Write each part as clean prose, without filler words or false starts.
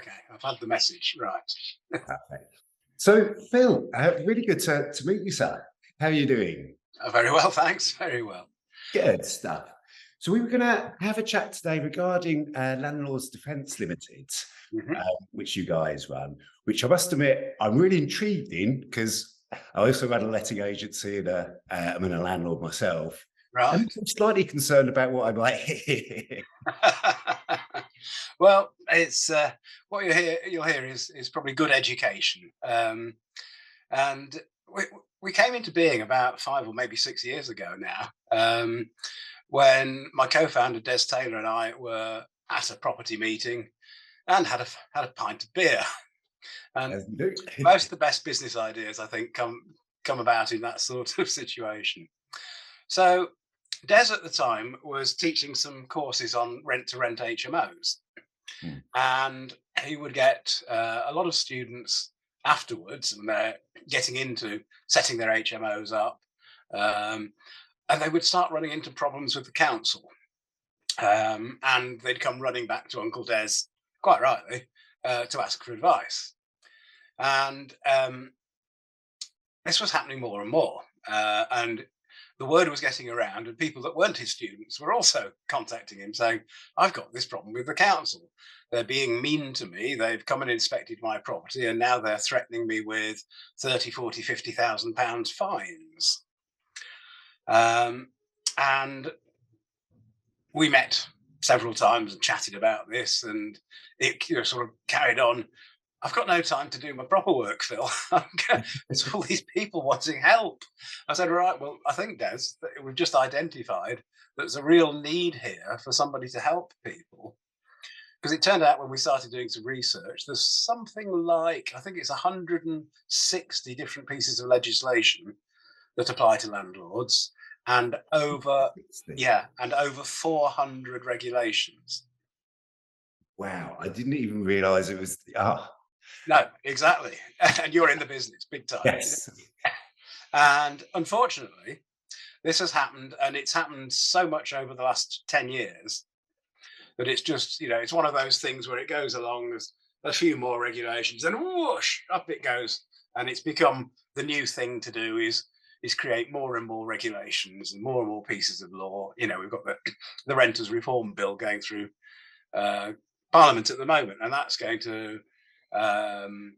Okay, I've had the message. Right. Perfect. So, Phil, really good to meet you, sir. How are you doing? Very well, thanks. Very well. Good stuff. So we were going to have a chat today regarding Landlords Defence Limited, Mhm. which you guys run, which I must admit I'm really intrigued in because I also run a letting agency and I'm a landlord myself. And Right. I'm slightly concerned about what I might hear. Well, it's what you'll hear is probably good education. And we came into being about 5 or maybe 6 years ago now, when my co-founder Des Taylor and I were at a property meeting and had a pint of beer. And As you do. most of the best business ideas, I think, come about in that sort of situation. So Des at the time was teaching some courses on rent to rent HMOs, Hmm. and he would get a lot of students afterwards, and they're getting into setting their HMOs up, um, and they would start running into problems with the council, and they'd come running back to Uncle Des, quite rightly, to ask for advice. And this was happening more and more, and the word was getting around, and people that weren't his students were also contacting him saying, I've got this problem with the council. They're being mean to me. They've come and inspected my property, and now they're threatening me with 30, 40, 50,000 pounds fines. And we met several times and chatted about this, and it sort of carried on. I've got no time to do my proper work, Phil. There's all these people wanting help. I said, right, well, I think, Des, that we've just identified that there's a real need here for somebody to help people. Because it turned out when we started doing some research, there's something like, I think it's 160 different pieces of legislation that apply to landlords, and over, yeah, and over 400 regulations. Wow, I didn't even realize it was. Ah, No, exactly. And you're in the business big time. yes. And unfortunately, this has happened, and it's happened so much over the last 10 years that it's just, it's one of those things where it goes along, there's a few more regulations, and whoosh, up it goes. And it's become the new thing to do is create more and more regulations and more pieces of law. We've got the Renters Reform Bill going through uh, Parliament at the moment, and that's going to um,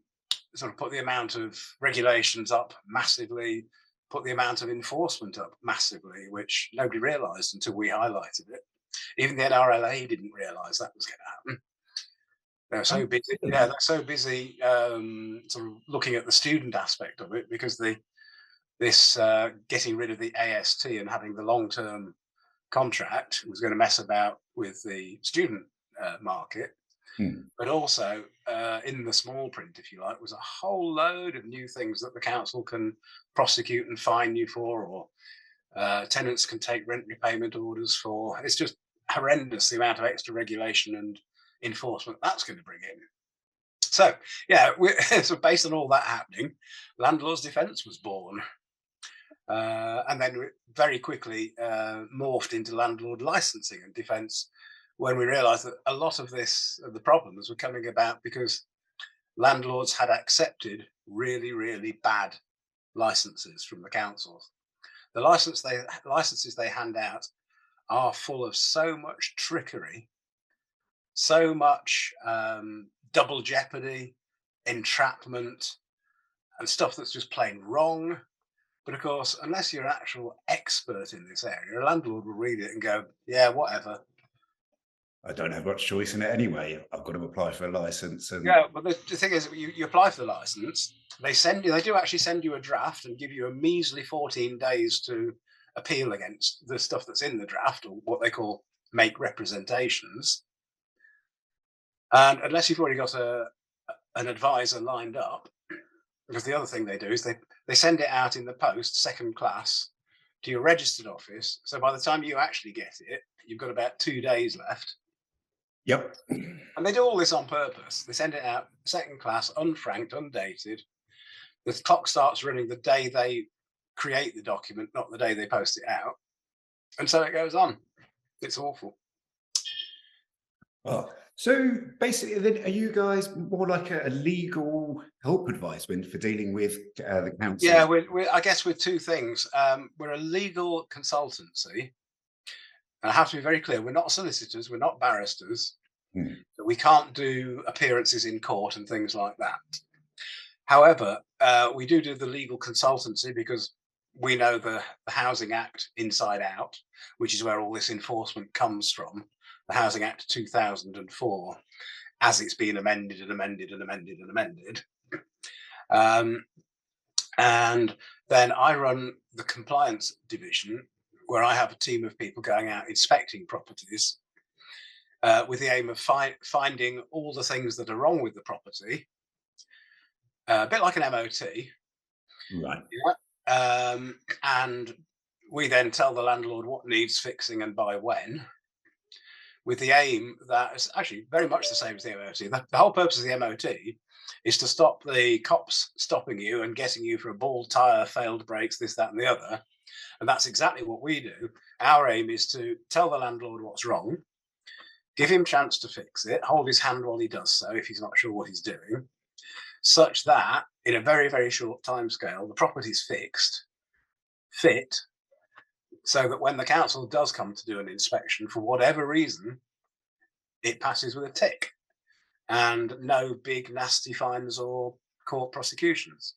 sort of put the amount of regulations up massively, put the amount of enforcement up massively, which nobody realised until we highlighted it. Even the NRLA didn't realise that was going to happen. They're so busy. Yeah, they're so busy sort of looking at the student aspect of it, because this getting rid of the AST and having the long-term contract was going to mess about with the student market. Hmm. But also in the small print, if you like, was a whole load of new things that the council can prosecute and fine you for, or tenants can take rent repayment orders for. It's just horrendous, the amount of extra regulation and enforcement that's going to bring in. So, yeah, so based on all that happening, Landlords Defence was born. And then very quickly morphed into Landlord Licensing and Defence, when we realised that a lot of the problems were coming about because landlords had accepted really, really bad licenses from the councils. The licenses they hand out are full of so much trickery, so much double jeopardy, entrapment, and stuff that's just plain wrong. But of course, unless you're an actual expert in this area, a landlord will read it and go, yeah, whatever. I don't have much choice in it anyway. I've got to apply for a license, and Yeah, but the thing is, you apply for the license, they do actually send you a draft and give you a measly 14 days to appeal against the stuff that's in the draft, or what they call make representations. And unless you've already got an advisor lined up, because the other thing they do is they send it out in the post, second class, to your registered office. So by the time you actually get it, you've got about 2 days left. yep. And they do all this on purpose. They send it out second class, unfranked, undated. The clock starts running the day they create the document, not the day they post it out. And so it goes on. It's awful. Well, So basically, then, are you guys more like a legal help advisement for dealing with the Yeah, councils? I guess we're two things. We're a legal consultancy. And I have to be very clear, we're not solicitors, we're not barristers. Hmm. So we can't do appearances in court and things like that. However, we do the legal consultancy because we know the Housing Act inside out, which is where all this enforcement comes from. The Housing Act 2004, as it's been amended and amended and amended and amended. Um, and then I run the compliance division, where I have a team of people going out inspecting properties with the aim of finding all the things that are wrong with the property, a bit like an MOT. Right. Yeah. And we then tell the landlord what needs fixing and by when, with the aim that it's actually very much the same as the MOT. The whole purpose of the MOT is to stop the cops stopping you and getting you for a bald tire, failed brakes, this, that, and the other. And that's exactly what we do. Our aim is to tell the landlord what's wrong, give him a chance to fix it, hold his hand while he does so if he's not sure what he's doing, such that in a very, very short time scale, the property's fixed, fit, so that when the council does come to do an inspection, for whatever reason, it passes with a tick and no big nasty fines or court prosecutions.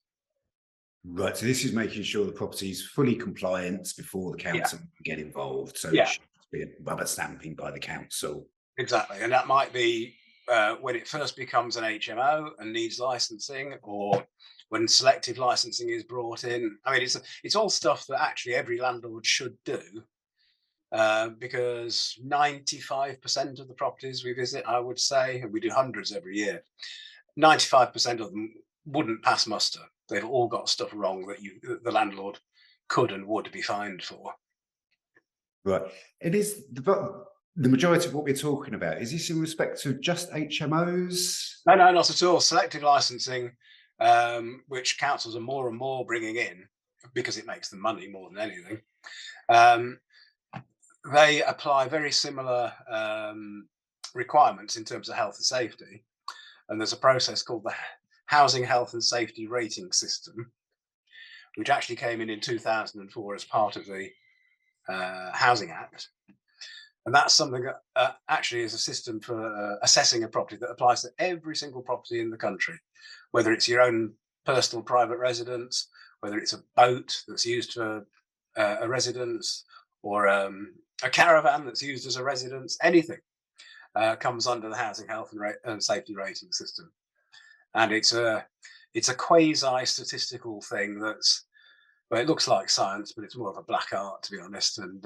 Right. So this is making sure the property is fully compliant before the Yeah, council get involved. So it yeah, should be a rubber stamping by the council. exactly. And that might be when it first becomes an HMO and needs licensing, or when selective licensing is brought in. I mean, it's all stuff that actually every landlord should do, because 95% of the properties we visit, I would say, and we do hundreds every year, 95% of them wouldn't pass muster. They've all got stuff wrong that the landlord could and would be fined for. Right. It is the majority of what we're talking about. Is this in respect to just HMOs? No, no, not at all. Selective licensing, which councils are more and more bringing in because it makes them money more than anything. Um, they apply very similar requirements in terms of health and safety. And there's a process called the Housing Health and Safety Rating System, which actually came in 2004 as part of the Housing Act. And that's something that actually is a system for assessing a property that applies to every single property in the country, whether it's your own personal private residence, whether it's a boat that's used for a residence, or a caravan that's used as a residence, anything comes under the Housing Health and Safety Rating System. And it's a quasi statistical thing that's, well, it looks like science, but it's more of a black art, to be honest. And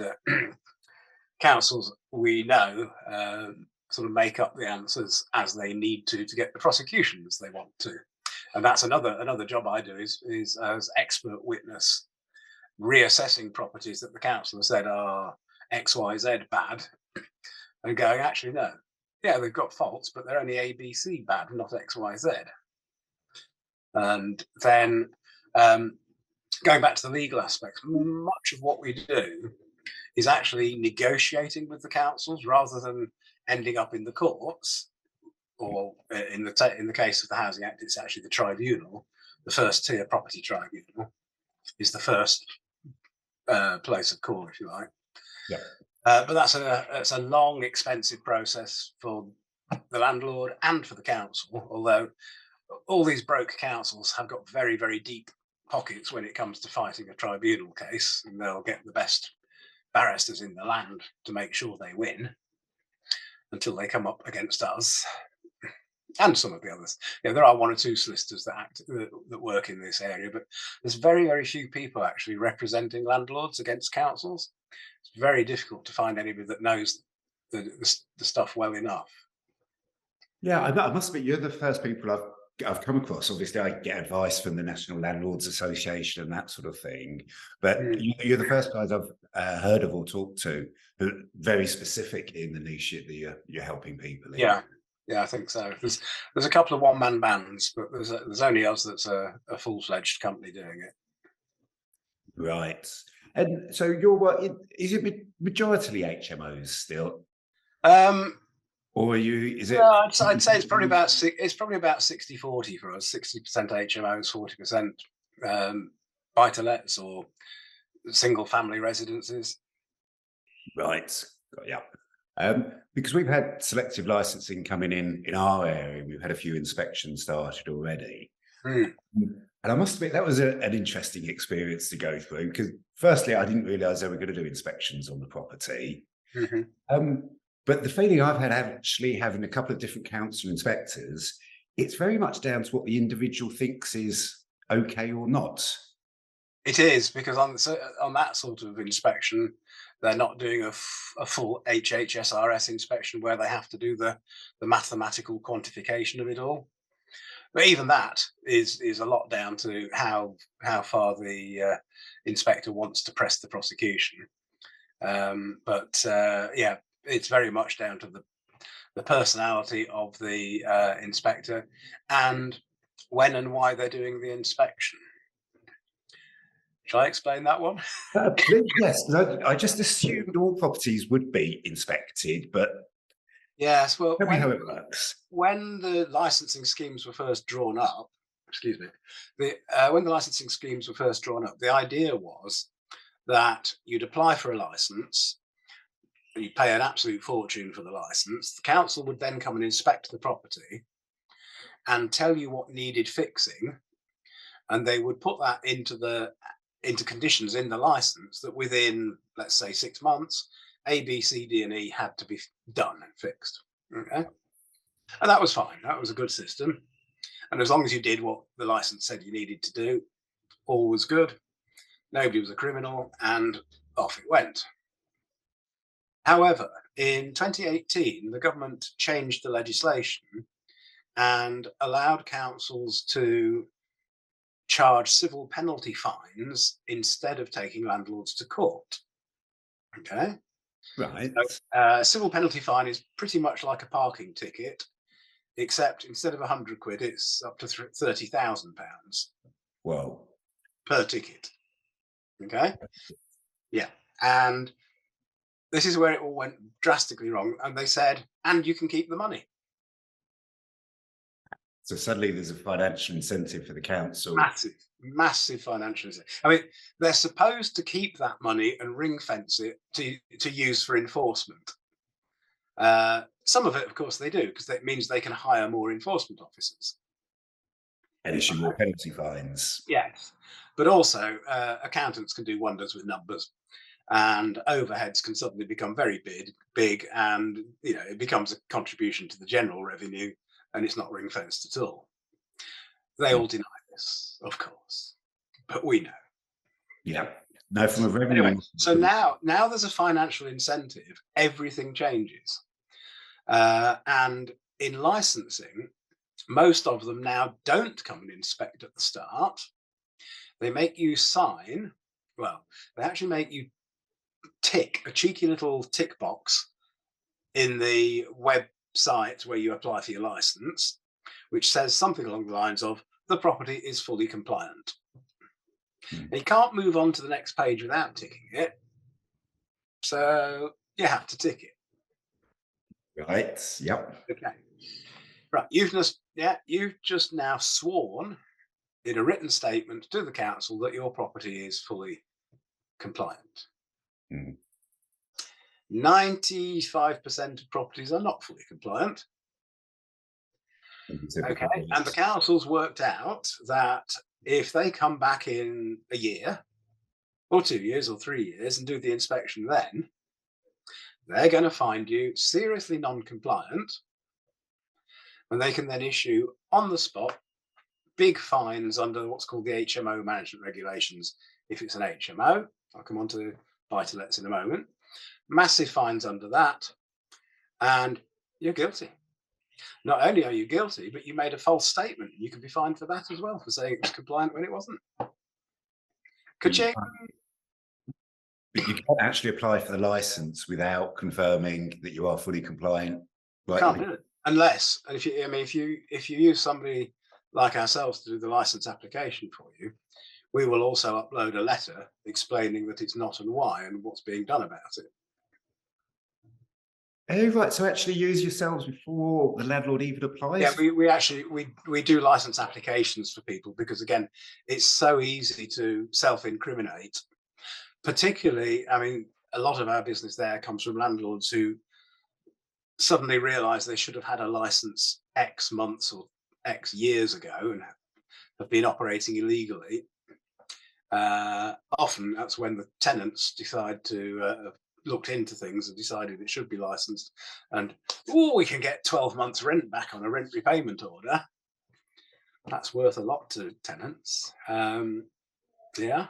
councils, we know, sort of make up the answers as they need to get the prosecutions they want to. And that's another job I do is as expert witness, reassessing properties that the council has said are XYZ bad, and going, actually no, yeah, they've got faults, but they're only ABC bad, not XYZ. And then going back to the legal aspects, much of what we do is actually negotiating with the councils rather than ending up in the courts, or in the case of the Housing Act, it's actually the tribunal. The first tier property tribunal is the first place of call, if you like. Yeah. But that's a long, expensive process for the landlord and for the council. Although all these broke councils have got very, very deep pockets when it comes to fighting a tribunal case, and they'll get the best barristers in the land to make sure they win until they come up against us and some of the others. Yeah, there are one or two solicitors that work in this area, but there's very, very few people actually representing landlords against councils. It's very difficult to find anybody that knows the stuff well enough. Yeah, I must admit, you're the first people I've come across. Obviously, I get advice from the National Landlords Association and that sort of thing, but Mm. you're the first guys I've heard of or talked to who are very specific in the niche that you're helping people in. Yeah, yeah, I think so. There's a couple of one-man bands, but there's only us that's a full-fledged company doing it. Right. And so your work, is it majoritarily HMOs still? Um, Or are you, is it? No, I'd say it's probably about 60-40 for us. 60% HMOs, 40% buy-to-lets or single family residences. Right. Yeah. Because we've had selective licensing coming in our area. We've had a few inspections started already. Mm. And I must admit, that was an interesting experience to go through because firstly, I didn't realise they were going to do inspections on the property. Mm-hmm. But the feeling I've had actually having a couple of different council inspectors, it's very much down to what the individual thinks is okay or not. It is, because on that sort of inspection, they're not doing a full HHSRS inspection where they have to do the mathematical quantification of it all. But even that is a lot down to how far the inspector wants to press the prosecution. Yeah, it's very much down to the personality of the inspector and when and why they're doing the inspection. Shall I explain that one? Please, yes, 'cause I just assumed all properties would be inspected, but Yes. Well, tell me how it works. when the licensing schemes were first drawn up, excuse me, when the licensing schemes were first drawn up, the idea was that you'd apply for a license, you'd pay an absolute fortune for the license. The council would then come and inspect the property and tell you what needed fixing, and they would put that into conditions in the license that within, let's say, 6 months, A, B, C, D, and E had to be done and fixed. Okay, and that was fine. That was a good system, and as long as you did what the license said you needed to do, all was good. Nobody was a criminal, and off it went. However, in 2018, the government changed the legislation and allowed councils to charge civil penalty fines instead of taking landlords to court. Okay. Right. So, civil penalty fine is pretty much like a parking ticket, except instead of 100 quid, it's up to £30,000 Well, per ticket. Okay. Yeah. And this is where it all went drastically wrong. And they said, and you can keep the money. so suddenly there's a financial incentive for the council. Massive financial incentive. I mean, they're supposed to keep that money and ring fence it to use for enforcement. Some of it, of course, they do, because that means they can hire more enforcement officers And issue more penalty fines. Yes, but also accountants can do wonders with numbers, and overheads can suddenly become very big, and it becomes a contribution to the general revenue, and it's not ring fenced at all. They all deny this, of course, but we know. Yeah. No, from a revenue. Anyway, so now there's a financial incentive. Everything changes, and in licensing, most of them now don't come and inspect at the start. They make you sign. Well, they actually make you tick a cheeky little tick box in the website where you apply for your license, which says something along the lines of, the property is fully compliant. And you can't move on to the next page without ticking it. So you have to tick it. Right. Yep. Okay. Right. You've just now sworn in a written statement to the council that your property is fully compliant. 95% of properties are not fully compliant. Okay. And the council's worked out that if they come back in a year or 2 years or 3 years and do the inspection, then they're going to find you seriously non-compliant, and they can then issue on the spot big fines under what's called the HMO management regulations. If it's an HMO, I'll come on to buy-to-lets in a moment, massive fines under that, and you're guilty. Not only are you guilty, but you made a false statement. You can be fined for that as well, for saying it was compliant when it wasn't. Could you? But you can't actually apply for the license without confirming that you are fully compliant. Right? Can't do it unless, and if you use somebody like ourselves to do the license application for you, we will also upload a letter explaining that it's not and why and what's being done about it. Oh, right. So actually use yourselves before the landlord even Yeah, applies? we actually we do license applications for people because again, it's so easy to self-incriminate. Particularly, I mean, a lot of our business there comes from landlords who suddenly realise they should have had a license X months or X years ago and have been operating illegally. Often that's when the tenants decide to have looked into things and decided it should be licensed, and oh, we can get 12 months rent back on a rent repayment order. That's worth a lot to tenants. Yeah.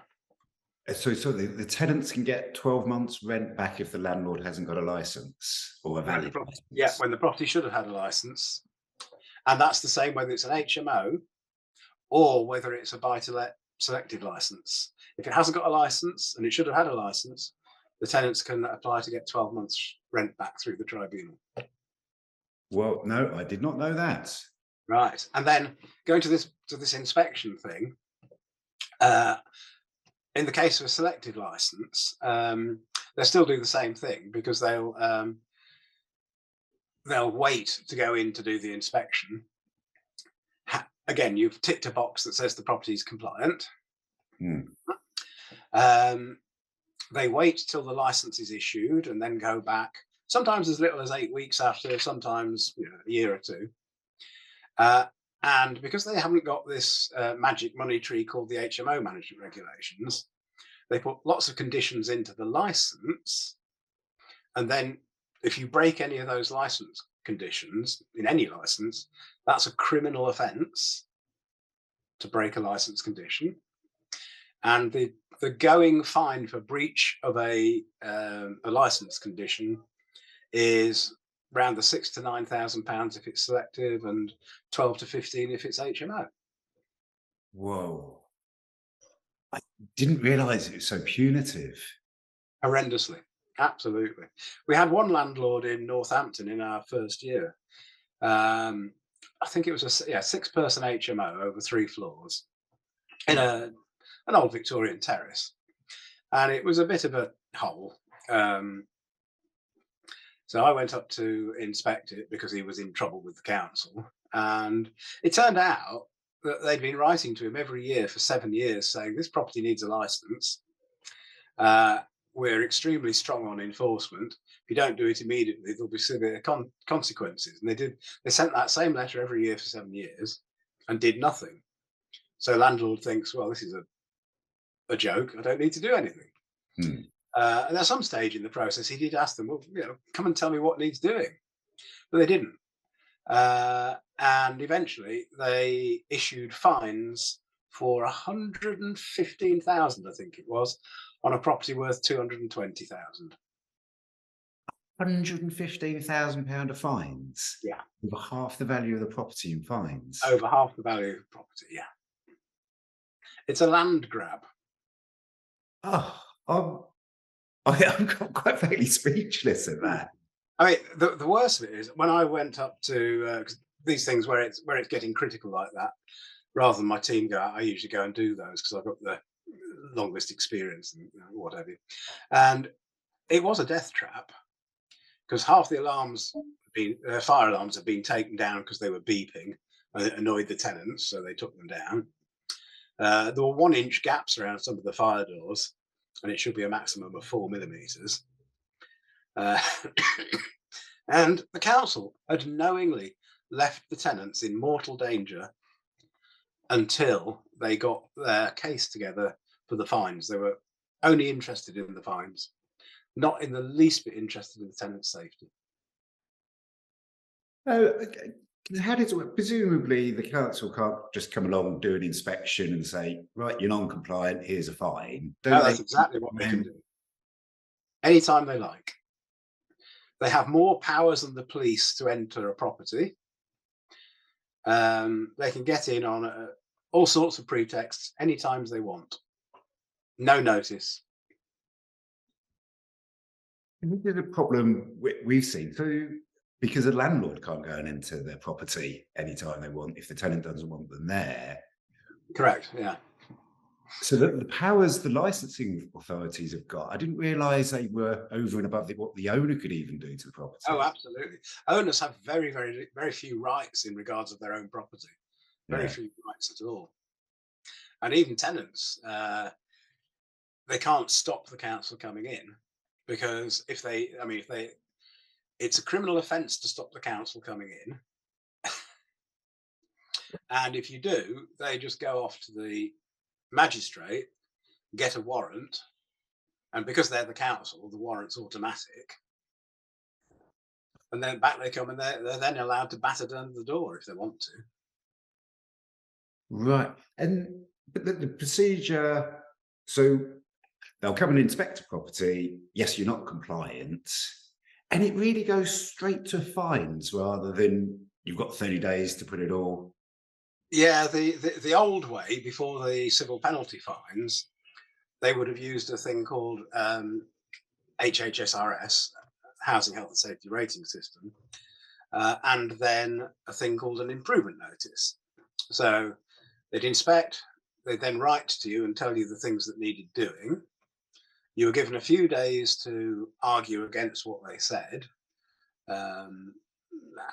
So the tenants can get 12 months rent back if the landlord hasn't got a license or a When the valid property, yeah, license. when the property should have had a license, and that's the same whether it's an HMO or whether it's a buy-to-let selective license. If it hasn't got a license and it should have had a license, the tenants can apply to get 12 months rent back through the tribunal. Well, no, I did not know that. Right, and then going to this inspection thing. Uh, in the case of a selective license, they'll still do the same thing because they'll wait to go in to do the inspection. Again, you've ticked a box that says the property is compliant. Hmm. They wait till the license is issued and then go back, sometimes as little as 8 weeks after, sometimes a year or two. And because they haven't got this magic money tree called the HMO management regulations, they put lots of conditions into the license. And then if you break any of those license conditions in any license, that's a criminal offence to break a license condition. And the going fine for breach of a license condition is around the £6,000 to £9,000 if it's selective, and 12 to 15 if it's HMO. Whoa. I didn't realize it was so punitive. Horrendously, absolutely. We had one landlord in Northampton in our first year. I think it was a 6-person HMO over 3 floors in an old Victorian terrace, and it was a bit of a hole. So I went up to inspect it because he was in trouble with the council, and it turned out that they'd been writing to him every year for 7 years saying this property needs a license. We're extremely strong on enforcement. If you don't do it immediately, there'll be severe consequences. And they did. They sent that same letter every year for 7 years and did nothing. So landlord thinks, well, this is a joke. I don't need to do anything. Hmm. And at some stage in the process, he did ask them, well, come and tell me what needs doing. But they didn't. And eventually they issued fines for 115,000, I think it was, on a property worth 220,000. £115,000 of fines. Yeah. Over half the value of the property in fines. Over half the value of the property, yeah. It's a land grab. Oh, I'm quite fairly speechless at that. I mean, the worst of it is when I went up to these things where it's getting critical like that, rather than my team go out, I usually go and do those because I've got the longest experience and what have you. And it was a death trap because half the alarms, fire alarms, have been taken down because they were beeping and it annoyed the tenants, so they took them down. There were 1-inch gaps around some of the fire doors, and it should be a maximum of 4 millimeters. And the council had knowingly left the tenants in mortal danger until they got their case together for the fines. They were only interested in the fines, not in the least bit interested in the tenant's safety. Okay. How does it work? Presumably the council can't just come along, do an inspection and say, right, you're non-compliant, here's a fine. No, Don't they? that's exactly what they can do. Anytime they like. They have more powers than the police to enter a property. They can get in on all sorts of pretexts any times they want. No notice. This is a problem we've seen. So because a landlord can't go and enter their property anytime they want, if the tenant doesn't want them there. Correct, yeah. So the powers the licensing authorities have got, I didn't realise they were over and above what the owner could even do to the Oh, property. absolutely. Owners have very, very, very few rights in regards of their own property. Very Yeah. few rights at all. And even tenants, they can't stop the council coming in because it's a criminal offence to stop the council coming in. And if you do, they just go off to the magistrate, get a warrant, and because they're the council, the warrant's automatic. And then back they come, and they're then allowed to batter down the door if they want to. Right. And but the procedure, so they'll come and inspect a property. Yes, you're not compliant. And it really goes straight to fines rather than you've got 30 days to put it all. Yeah, the old way before the civil penalty fines, they would have used a thing called HHSRS, Housing Health and Safety Rating System, and then a thing called an improvement notice. So they'd inspect, they'd then write to you and tell you the things that needed doing. You were given a few days to argue against what they said. Um,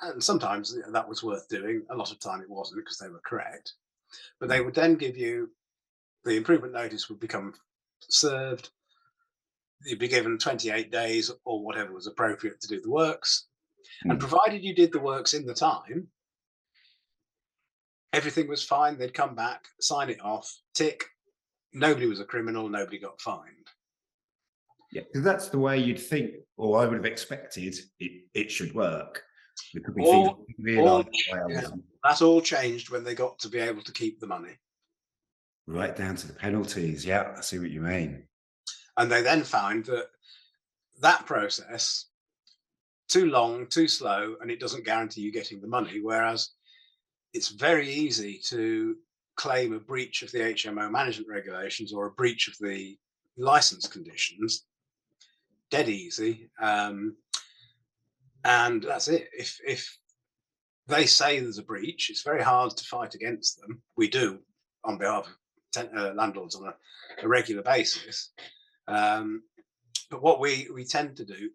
and sometimes that was worth doing. A lot of time it wasn't because they were correct. But they would then give you the improvement notice would become served. You'd be given 28 days or whatever was appropriate to do the works. And Hmm. provided you did the works in the time, everything was fine. They'd come back, sign it off, tick. Nobody was a criminal. Nobody got fined. Yeah, because that's the way you'd think, or I would have expected it should work. There could be things All, we all, realise why I yeah, wasn't. that all changed when they got to be able to keep the money. Right down to the penalties. Yeah, I see what you mean. And they then found that that process too long, too slow, and it doesn't guarantee you getting the money. Whereas it's very easy to claim a breach of the HMO management regulations or a breach of the license conditions. Dead easy. And that's it. If they say there's a breach, it's very hard to fight against them. We do on behalf of landlords on a regular basis. But what we tend to do,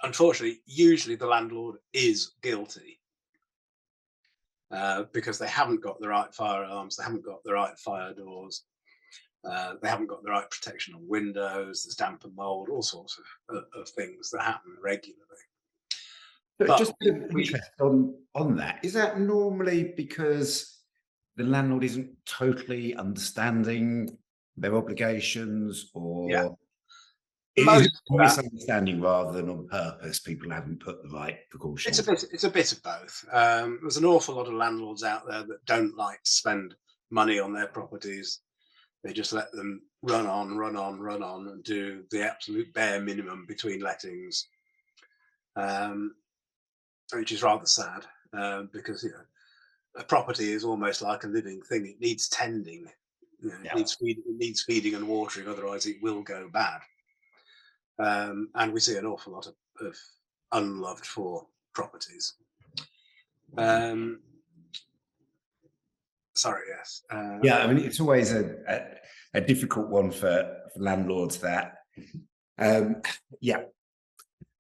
unfortunately, usually the landlord is guilty because they haven't got the right fire alarms, they haven't got the right fire doors, they haven't got the right protection on windows, there's damp and mold, all sorts of things that happen regularly. But But just a bit of interest on that. Is that normally because the landlord isn't totally understanding their obligations, yeah, or is it most a of that, misunderstanding rather than on purpose? People haven't put the right precautions. it's a bit of both. There's an awful lot of landlords out there that don't like to spend money on their properties. They just let them run on, run on, run on, and do the absolute bare minimum between lettings, um, which is rather sad because a property is almost like a living thing. It needs tending. Yeah. It needs feeding and watering. Otherwise, it will go bad. And we see an awful lot of unloved for properties. Sorry, yes. Yeah, I mean, it's always a difficult one for landlords that, yeah,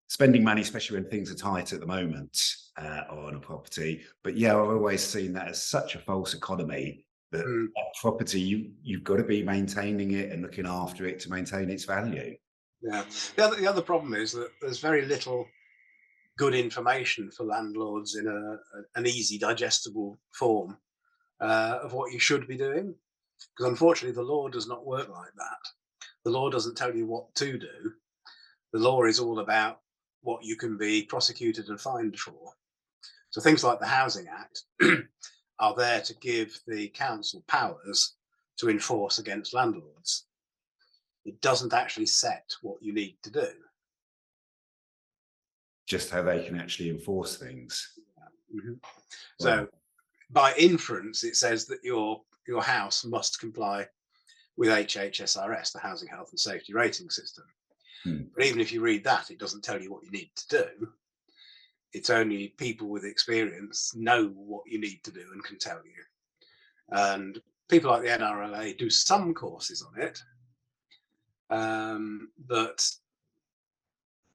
spending money, especially when things are tight at the moment on a property. But yeah, I've always seen that as such a false economy that mm, that property, you've got to be maintaining it and looking after it to maintain its value. yeah. The other problem is that there's very little good information for landlords in an easy digestible form of what you should be doing. Because unfortunately, the law does not work like that. The law doesn't tell you what to do. The law is all about what you can be prosecuted and fined for. So things like the Housing Act are there to give the council powers to enforce against landlords. It doesn't actually set what you need to do. Just how they can actually enforce things. Mm-hmm. Well, So by inference, it says that your house must comply with HHSRS, the Housing Health and Safety Rating System. But even if you read that, it doesn't tell you what you need to do. It's only people with experience know what you need to do and can tell you. And people like the NRLA do some courses on it, but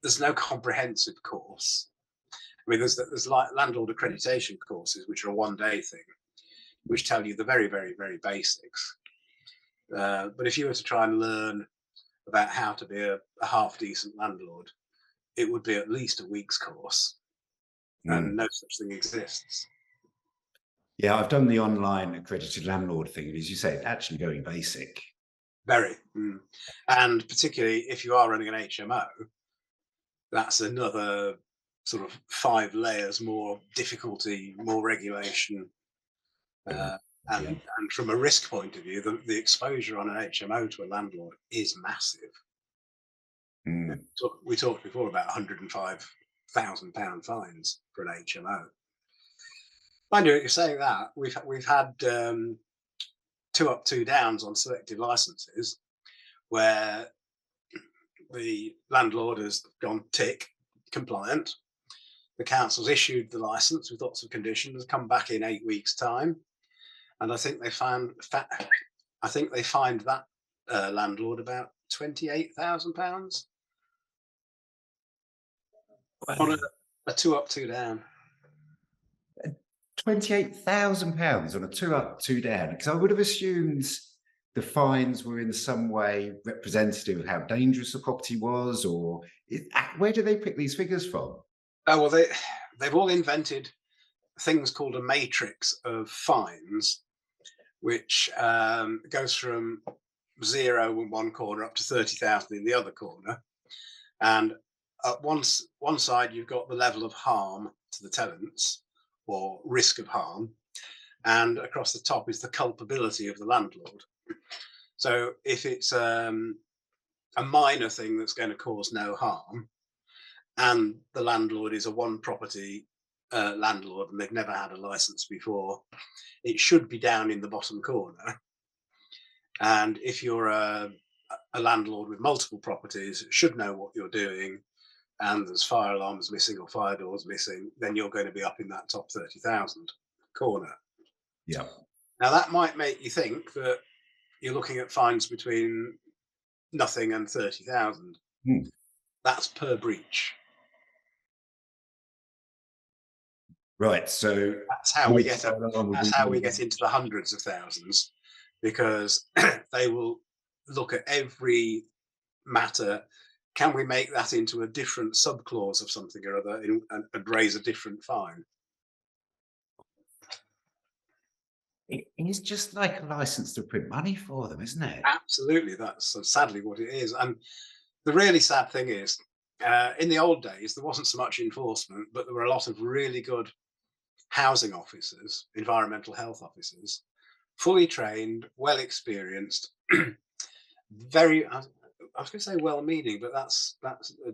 there's no comprehensive course. I mean, there's like landlord accreditation courses, which are a one-day thing, which tell you the very, very, very basics. But if you were to try and learn about how to be a half-decent landlord, it would be at least a week's course, and no such thing exists. Yeah, I've done the online accredited landlord thing. As you say, it's actually very basic. Very. And particularly if you are running an HMO, that's another sort of 5 layers more difficulty, more regulation. And from a risk point of view, the exposure on an HMO to a landlord is massive. We talked before about £105,000 fines for an HMO. Mind you, you're saying that we've had 2 up, 2 downs on selective licenses, where the landlord has gone tick compliant. The council's issued the license with lots of conditions, come back in 8 weeks' time, and I think they fined that landlord about £28,000 on a 2 up, 2 down. £28,000 on a 2 up, 2 down. Because I would have assumed the fines were in some way representative of how dangerous the property was, or where do they pick these figures from? Oh, well, they've all invented things called a matrix of fines, which goes from 0 in one corner up to 30,000 in the other corner. And at one side, you've got the level of harm to the tenants or risk of harm. And across the top is the culpability of the landlord. So if it's a minor thing that's going to cause no harm, and the landlord is a one property landlord and they've never had a license before, it should be down in the bottom corner. And if you're a landlord with multiple properties, should know what you're doing, and there's fire alarms missing or fire doors missing, then you're going to be up in that top 30,000 corner. Yeah. Now that might make you think that you're looking at fines between nothing and 30,000. That's per breach. Right. So that's how we get into the hundreds of thousands, because they will look at every matter. Can we make that into a different subclause of something or other and raise a different fine? It is just like a license to print money for them, isn't it? Absolutely. That's sadly what it is. And the really sad thing is, in the old days, there wasn't so much enforcement, but there were a lot of really good housing officers, environmental health officers, fully trained, well experienced, very, I was going to say well-meaning, but that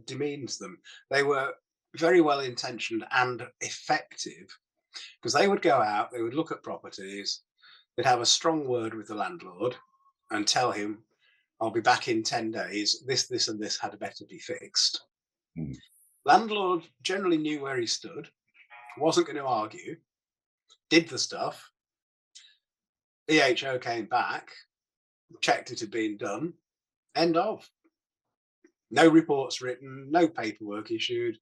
demeans them. They were very well intentioned and effective, because they would go out, they would look at properties, they'd have a strong word with the landlord and tell him, I'll be back in 10 days, this and this had better be fixed. Landlord generally knew where he stood, wasn't going to argue, did the stuff. EHO came back, checked it had been done, end of. No reports written, no paperwork issued,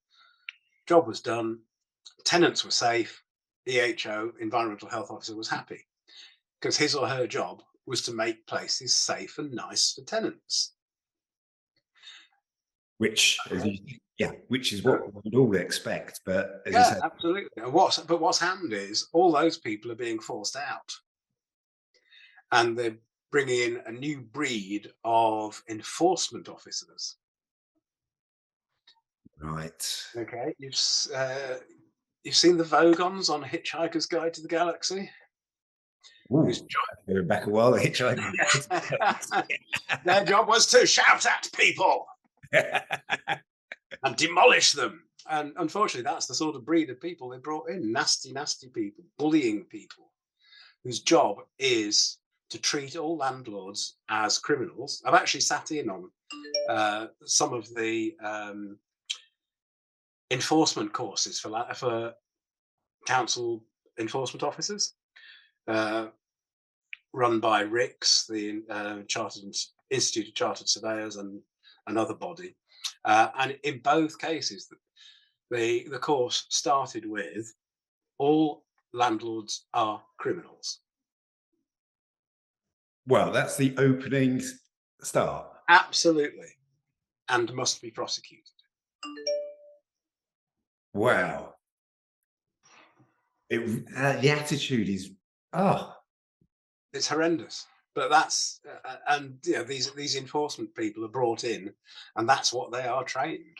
job was done, tenants were safe, EHO, environmental health officer, was happy, because his or her job was to make places safe and nice for tenants. Which is what we'd all expect. But as yeah, you said, absolutely. And what's happened is all those people are being forced out, and they're bringing in a new breed of enforcement officers. Right. Okay, you've seen the Vogons on Hitchhiker's Guide to the Galaxy? Going back a while, Hitchhiker. Their job was to shout at people and demolish them. And unfortunately, that's the sort of breed of people they brought in. Nasty, nasty people, bullying people, whose job is to treat all landlords as criminals. I've actually sat in on some of the enforcement courses for council enforcement officers. run by RICS, the Institute of Chartered Surveyors, and another body. And in both cases, the course started with all landlords are criminals. Well, that's the opening start. Absolutely. And must be prosecuted. Wow. The attitude is, it's horrendous. But that's and you know, these enforcement people are brought in, and that's what they are trained.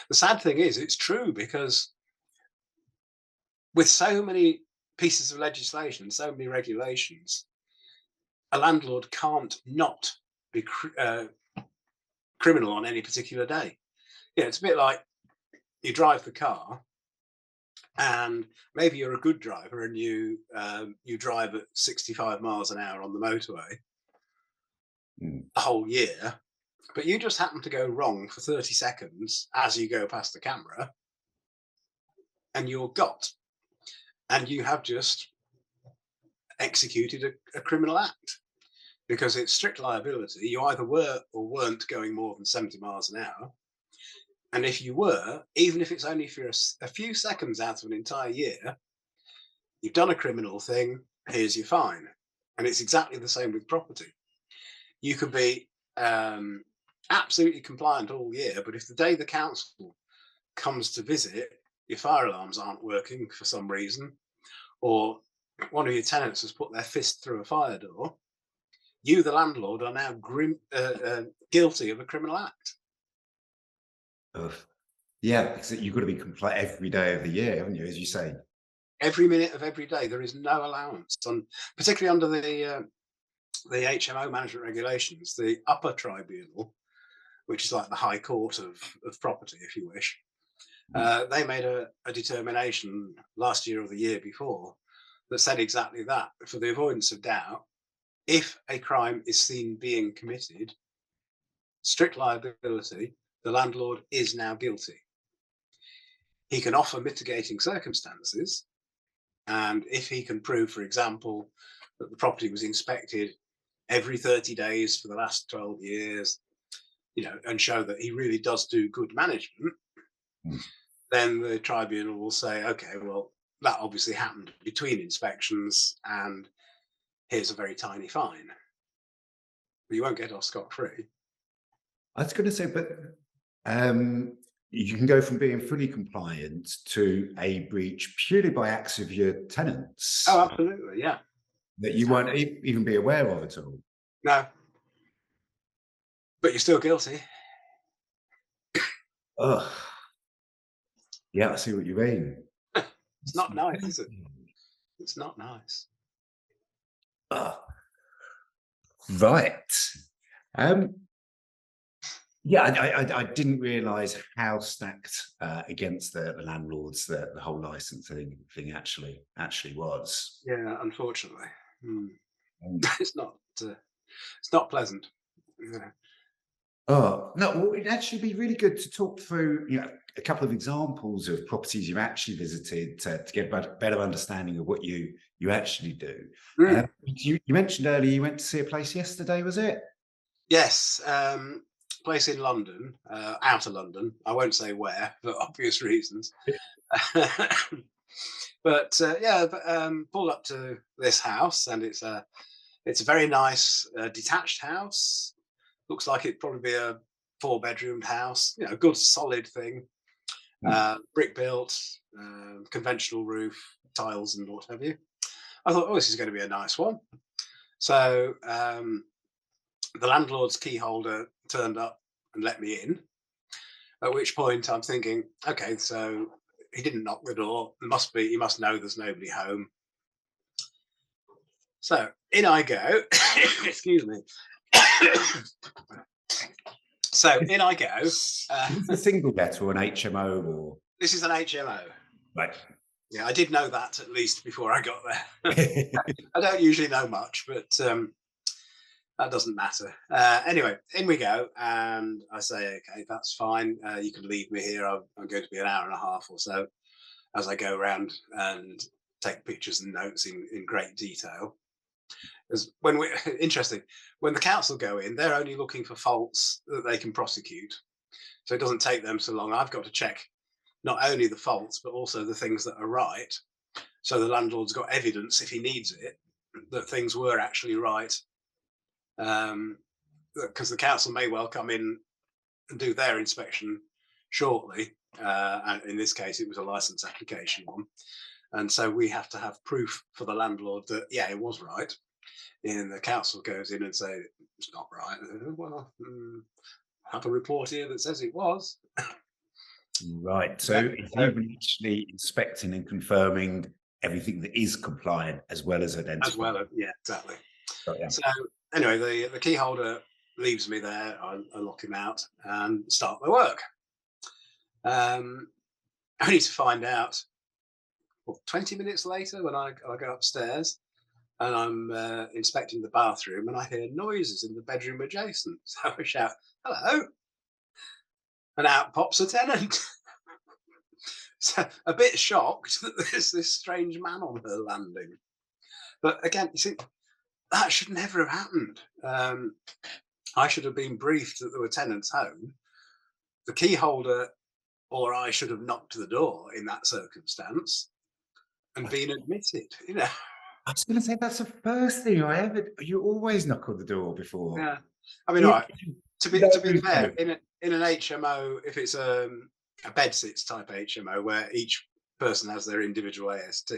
The sad thing is, it's true, because with so many pieces of legislation, so many regulations, a landlord can't not be criminal on any particular day. Yeah, it's a bit like you drive the car, and maybe you're a good driver and you drive at 65 miles an hour on the motorway the whole year, but you just happen to go wrong for 30 seconds as you go past the camera, and you're got, and you have just executed a criminal act, because it's strict liability. You either were or weren't going more than 70 miles an hour. And if you were, even if it's only for a few seconds out of an entire year, you've done a criminal thing, here's your fine. And it's exactly the same with property. You could be absolutely compliant all year, but if the day the council comes to visit, your fire alarms aren't working for some reason, or one of your tenants has put their fist through a fire door, you, the landlord, are now guilty of a criminal act. Yeah, because you've got to be compliant every day of the year, haven't you, as you say? Every minute of every day. There is no allowance, particularly under the HMO management regulations. The upper tribunal, which is like the High Court of property, if you wish, they made a determination last year or the year before that said exactly that. For the avoidance of doubt, if a crime is seen being committed, strict liability, the landlord is now guilty. He can offer mitigating circumstances, and if he can prove, for example, that the property was inspected every 30 days for the last 12 years, and show that he really does do good management, then the tribunal will say, okay, well, that obviously happened between inspections, and here's a very tiny fine. But you won't get off scot-free. I was going to say, but you can go from being fully compliant to a breach purely by acts of your tenants. Oh, absolutely, yeah. That you won't even be aware of at all. No. But you're still guilty. Ugh. Yeah, I see what you mean. It's not nice, is it? It's not nice. Right. Yeah, I didn't realise how stacked against the landlords the whole licensing thing actually was. Yeah, unfortunately, it's not pleasant. Yeah. Oh no, well, it'd actually be really good to talk through, a couple of examples of properties you've actually visited to get a better understanding of what you actually do. You mentioned earlier you went to see a place yesterday, was it? Yes, place in London, outer London. I won't say where for obvious reasons. But pulled up to this house, and it's a very nice detached house. Looks like it'd probably be a 4-bedroomed house. A good solid thing, brick built, conventional roof, tiles, and what have you. I thought, this is going to be a nice one. So the landlord's key holder turned up and let me in, at which point I'm thinking, okay, so he didn't knock the door. He must know there's nobody home. So in I go. Excuse me. So in I go. Is this a single let or an HMO? Or this is an HMO. Right. Yeah, I did know that at least before I got there. I don't usually know much, but that doesn't matter. Anyway, in we go, and I say, okay, that's fine. You can leave me here. I'm going to be an hour and a half or so as I go around and take pictures and notes in great detail. As when we interesting, when the council go in, they're only looking for faults that they can prosecute. So it doesn't take them so long. I've got to check not only the faults, but also the things that are right. So the landlord's got evidence, if he needs it, that things were actually right. Because the council may well come in and do their inspection shortly. And in this case, it was a license application one. And so we have to have proof for the landlord that, yeah, it was right. And the council goes in and say, it's not right. Well, I have a report here that says it was. Right. So it's even actually inspecting and confirming everything that is compliant as well as identifying. As well, yeah, exactly. Oh, yeah. So anyway, the key holder leaves me there. I lock him out and start my work. Only to find out 20 minutes later when I go upstairs and I'm inspecting the bathroom and I hear noises in the bedroom adjacent. So I shout, hello. And out pops a tenant. So a bit shocked that there's this strange man on her landing. But again, you see, that should never have happened. I should have been briefed that there were tenants home. The key holder or I should have knocked the door in that circumstance and been admitted, you know. I was going to say that's the first thing I ever. You always knock on the door before. Yeah, I mean, Yeah. all right. To be fair, in an HMO, if it's a bedsits type HMO where each person has their individual AST,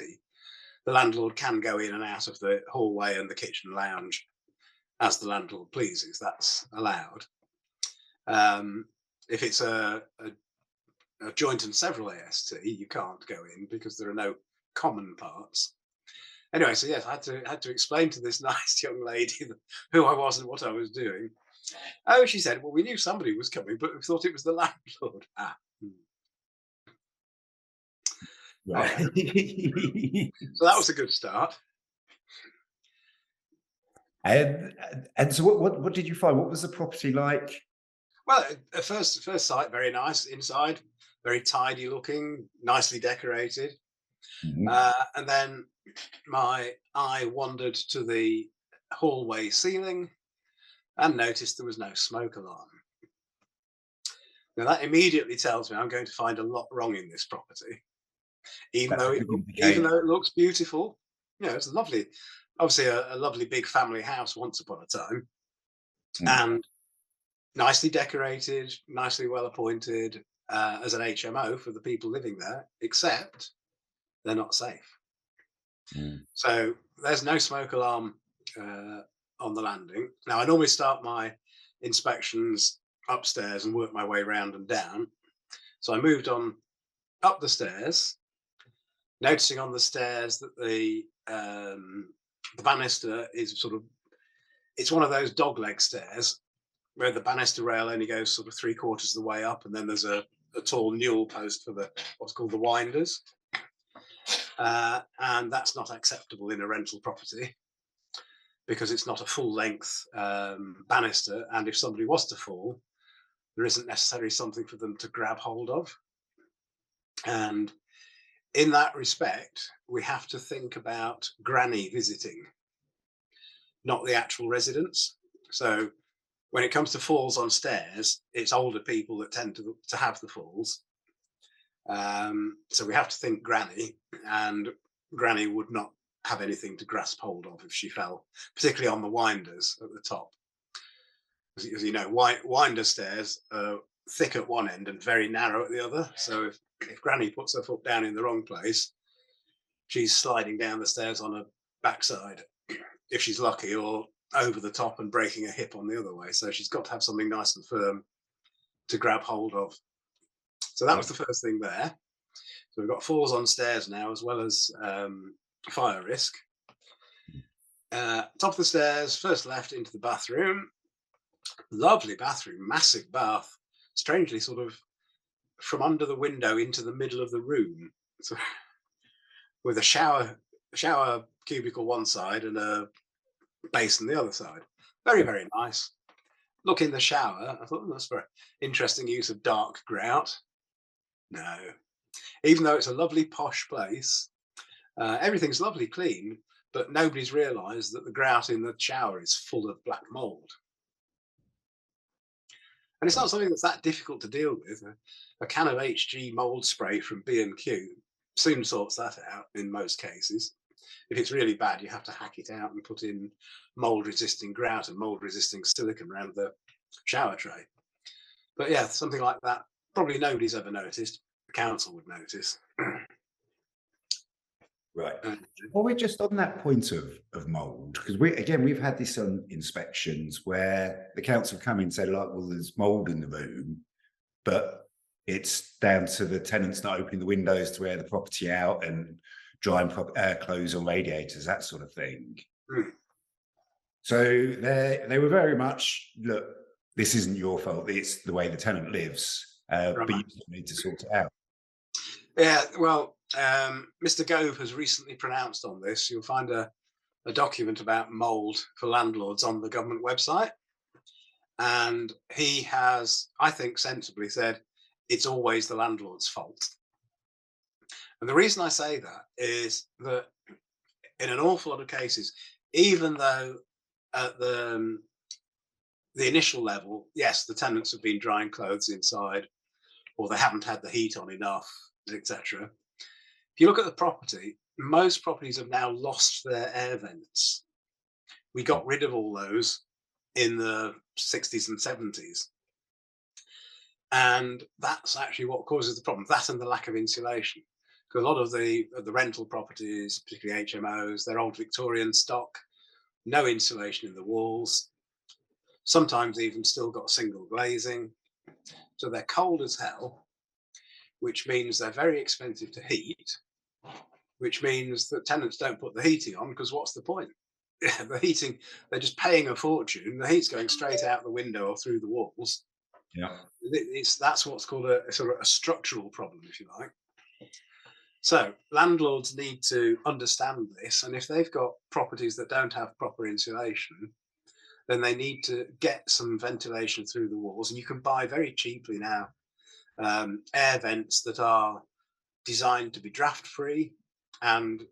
the landlord can go in and out of the hallway and the kitchen lounge as the landlord pleases. That's allowed. If it's a joint and several AST, you can't go in because there are no common parts. Anyway, so yes, I had to explain to this nice young lady who I was and what I was doing. Oh, she said, well, we knew somebody was coming, but we thought it was the landlord. Right. So that was a good start. And so what did you find? What was the property like? Well, at first sight, very nice inside, very tidy looking, nicely decorated. And then my eye wandered to the hallway ceiling and noticed there was no smoke alarm. Now that immediately tells me I'm going to find a lot wrong in this property, even though it looks beautiful. You know, it's lovely. Obviously, a lovely big family house once upon a time, and nicely decorated, nicely well appointed as an HMO for the people living there. Except they're not safe. So there's no smoke alarm on the landing. Now I normally start my inspections upstairs and work my way round and down. So I moved on up the stairs, noticing on the stairs that the banister is it's one of those dogleg stairs where the banister rail only goes sort of 3/4 of the way up, and then there's a tall newel post for what's called the winders. And that's not acceptable in a rental property because it's not a full length banister. And if somebody was to fall, there isn't necessarily something for them to grab hold of. And in that respect, we have to think about granny visiting, not the actual residents. So when it comes to falls on stairs, it's older people that tend to have the falls. So we have to think granny, and granny would not have anything to grasp hold of if she fell, particularly on the winders at the top. As you know, winder stairs are thick at one end and very narrow at the other. So if granny puts her foot down in the wrong place, she's sliding down the stairs on her backside, if she's lucky, or over the top and breaking a hip on the other way. So she's got to have something nice and firm to grab hold of. So that was the first thing there. So we've got falls on stairs now, as well as fire risk. Top of the stairs, first left into the bathroom. Lovely bathroom, massive bath. Strangely, sort of from under the window into the middle of the room, so, with a shower cubicle one side and a basin the other side. Very, very nice. Look in the shower. I thought, that's very interesting use of dark grout. No, even though it's a lovely posh place, everything's lovely clean, but nobody's realised that the grout in the shower is full of black mould. And it's not something that's that difficult to deal with. A can of HG mould spray from B&Q soon sorts that out in most cases. If it's really bad, you have to hack it out and put in mould-resisting grout and mould-resisting silicone around the shower tray. But yeah, something like that, probably nobody's ever noticed. The council would notice. Right. Well, we're just on that point of mould, because we've had this on inspections where the council come in and say, like, well, there's mould in the room, but it's down to the tenants not opening the windows to air the property out and drying clothes on radiators, that sort of thing. Mm. So they were very much, look, this isn't your fault, it's the way the tenant lives, but you need to sort it out. Yeah, well, Mr. Gove has recently pronounced on this. You'll find a document about mould for landlords on the government website. And he has, I think, sensibly said, it's always the landlord's fault. And the reason I say that is that in an awful lot of cases, even though at the initial level, yes, the tenants have been drying clothes inside, or they haven't had the heat on enough, etc. If you look at the property, most properties have now lost their air vents. We got rid of all those in the 60s and 70s. And that's actually what causes the problem, that and the lack of insulation. Because a lot of the rental properties, particularly HMOs, they're old Victorian stock, no insulation in the walls, sometimes even still got single glazing. So they're cold as hell, which means they're very expensive to heat, which means that tenants don't put the heating on, because what's the point? The heating, they're just paying a fortune. The heat's going straight out the window or through the walls. Yeah, that's what's called a sort of a structural problem, if you like. So landlords need to understand this, and if they've got properties that don't have proper insulation, then they need to get some ventilation through the walls. And you can buy very cheaply now air vents that are designed to be draft free, and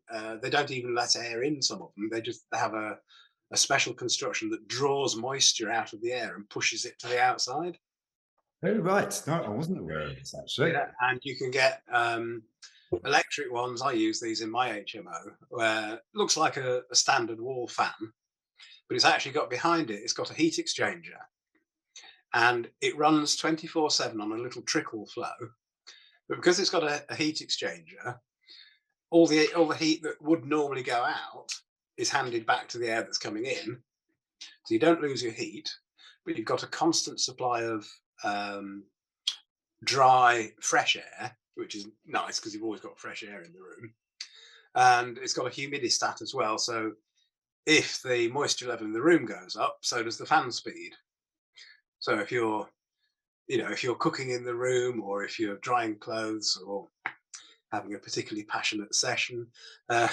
they don't even let air in. Some of them, they have a special construction that draws moisture out of the air and pushes it to the outside. Oh, right. No, I wasn't aware of this, actually. Yeah, and you can get electric ones. I use these in my HMO, where it looks like a standard wall fan, but it's actually got behind it, it's got a heat exchanger, and it runs 24/7 on a little trickle flow. But because it's got a heat exchanger, all the heat that would normally go out is handed back to the air that's coming in. So you don't lose your heat, but you've got a constant supply of dry, fresh air, which is nice because you've always got fresh air in the room. And it's got a humidistat as well. So if the moisture level in the room goes up, so does the fan speed. So if you're cooking in the room, or if you're drying clothes, or having a particularly passionate session, it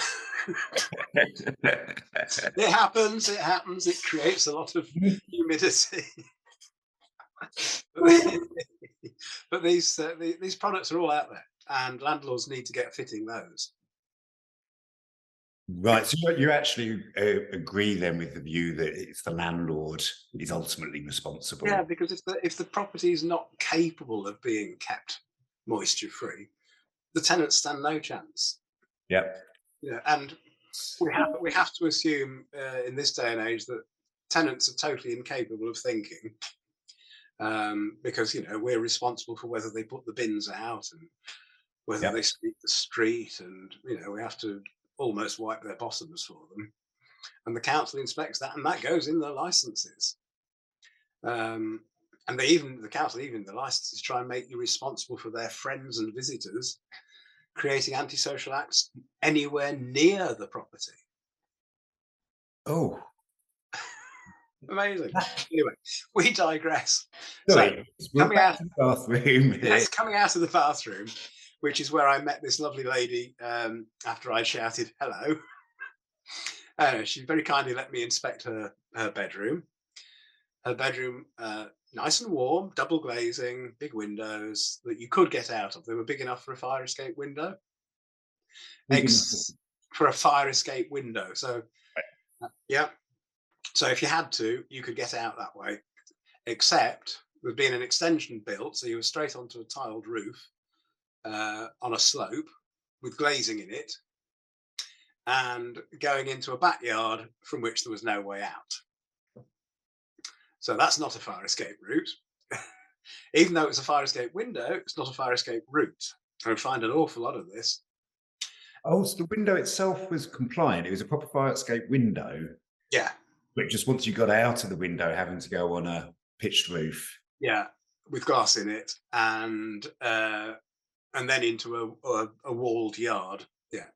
happens. It creates a lot of humidity. But these products are all out there, and landlords need to get fitting those. Right. So you actually agree then with the view that it's the landlord is ultimately responsible? Yeah, because if the property is not capable of being kept moisture free, the tenants stand no chance. Yep. Yeah, and we have to assume in this day and age that tenants are totally incapable of thinking, because we're responsible for whether they put the bins out and whether they sweep the street, and we have to almost wipe their bottoms for them. And the council inspects that, and that goes in their licenses. And the council, even the licenses, try and make you responsible for their friends and visitors creating antisocial acts anywhere near the property. Oh, amazing. Anyway, we digress. Sorry, So coming out of the bathroom. Yes, coming out of the bathroom, which is where I met this lovely lady after I shouted hello. She very kindly let me inspect her bedroom. Her bedroom, nice and warm, double glazing, big windows that you could get out of. They were big enough for a fire escape window. for a fire escape window. So yeah, so if you had to, you could get out that way, except there'd been an extension built, so you were straight onto a tiled roof on a slope with glazing in it, and going into a backyard from which there was no way out. So that's not a fire escape route. Even though it's a fire escape window, it's not a fire escape route. I find an awful lot of this. Oh, so the window itself was compliant. It was a proper fire escape window. Yeah. But just once you got out of the window, having to go on a pitched roof. Yeah, with glass in it, and then into a walled yard. Yeah.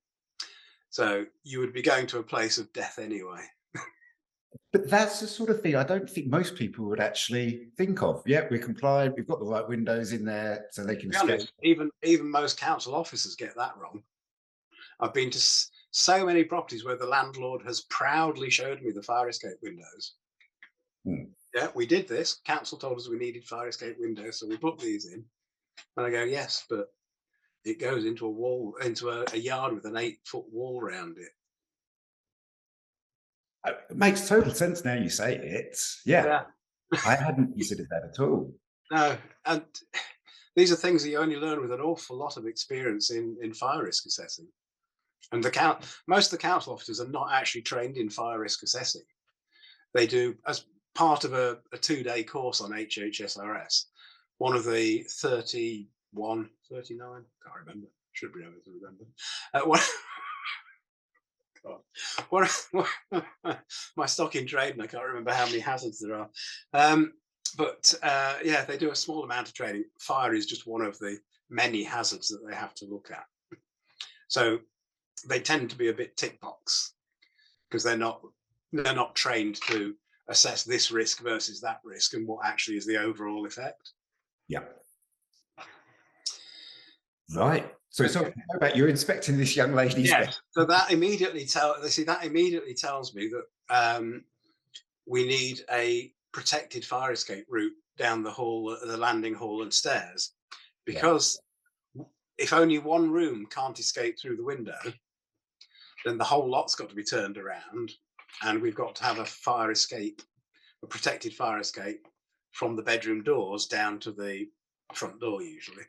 So you would be going to a place of death anyway. But that's the sort of thing I don't think most people would actually think of. Yeah, we're compliant. We've got the right windows in there so they can To be escape. honest, even most council officers get that wrong. I've been to so many properties where the landlord has proudly showed me the fire escape windows. Yeah, we did this. Council told us we needed fire escape windows, so we put these in. And I go, yes, but it goes into a wall, into a yard with an 8-foot wall around it. It makes total sense now you say it. Yeah. I hadn't considered that at all. No, and these are things that you only learn with an awful lot of experience in fire risk assessing. And most of the council officers are not actually trained in fire risk assessing. They do, as part of a 2-day course on HHSRS, one of the 39, can't remember, should be able to remember. My stock in trade, and I can't remember how many hazards there are. But yeah, they do a small amount of training. Fire is just one of the many hazards that they have to look at. So they tend to be a bit tick box because they're not trained to assess this risk versus that risk and what actually is the overall effect. Yeah. Right. So it's talking about you're inspecting this young lady's bed. So that immediately tells me that we need a protected fire escape route down the hall, the landing hall and stairs, because if only one room can't escape through the window, then the whole lot's got to be turned around, and we've got to have a fire escape, a protected fire escape from the bedroom doors down to the front door usually.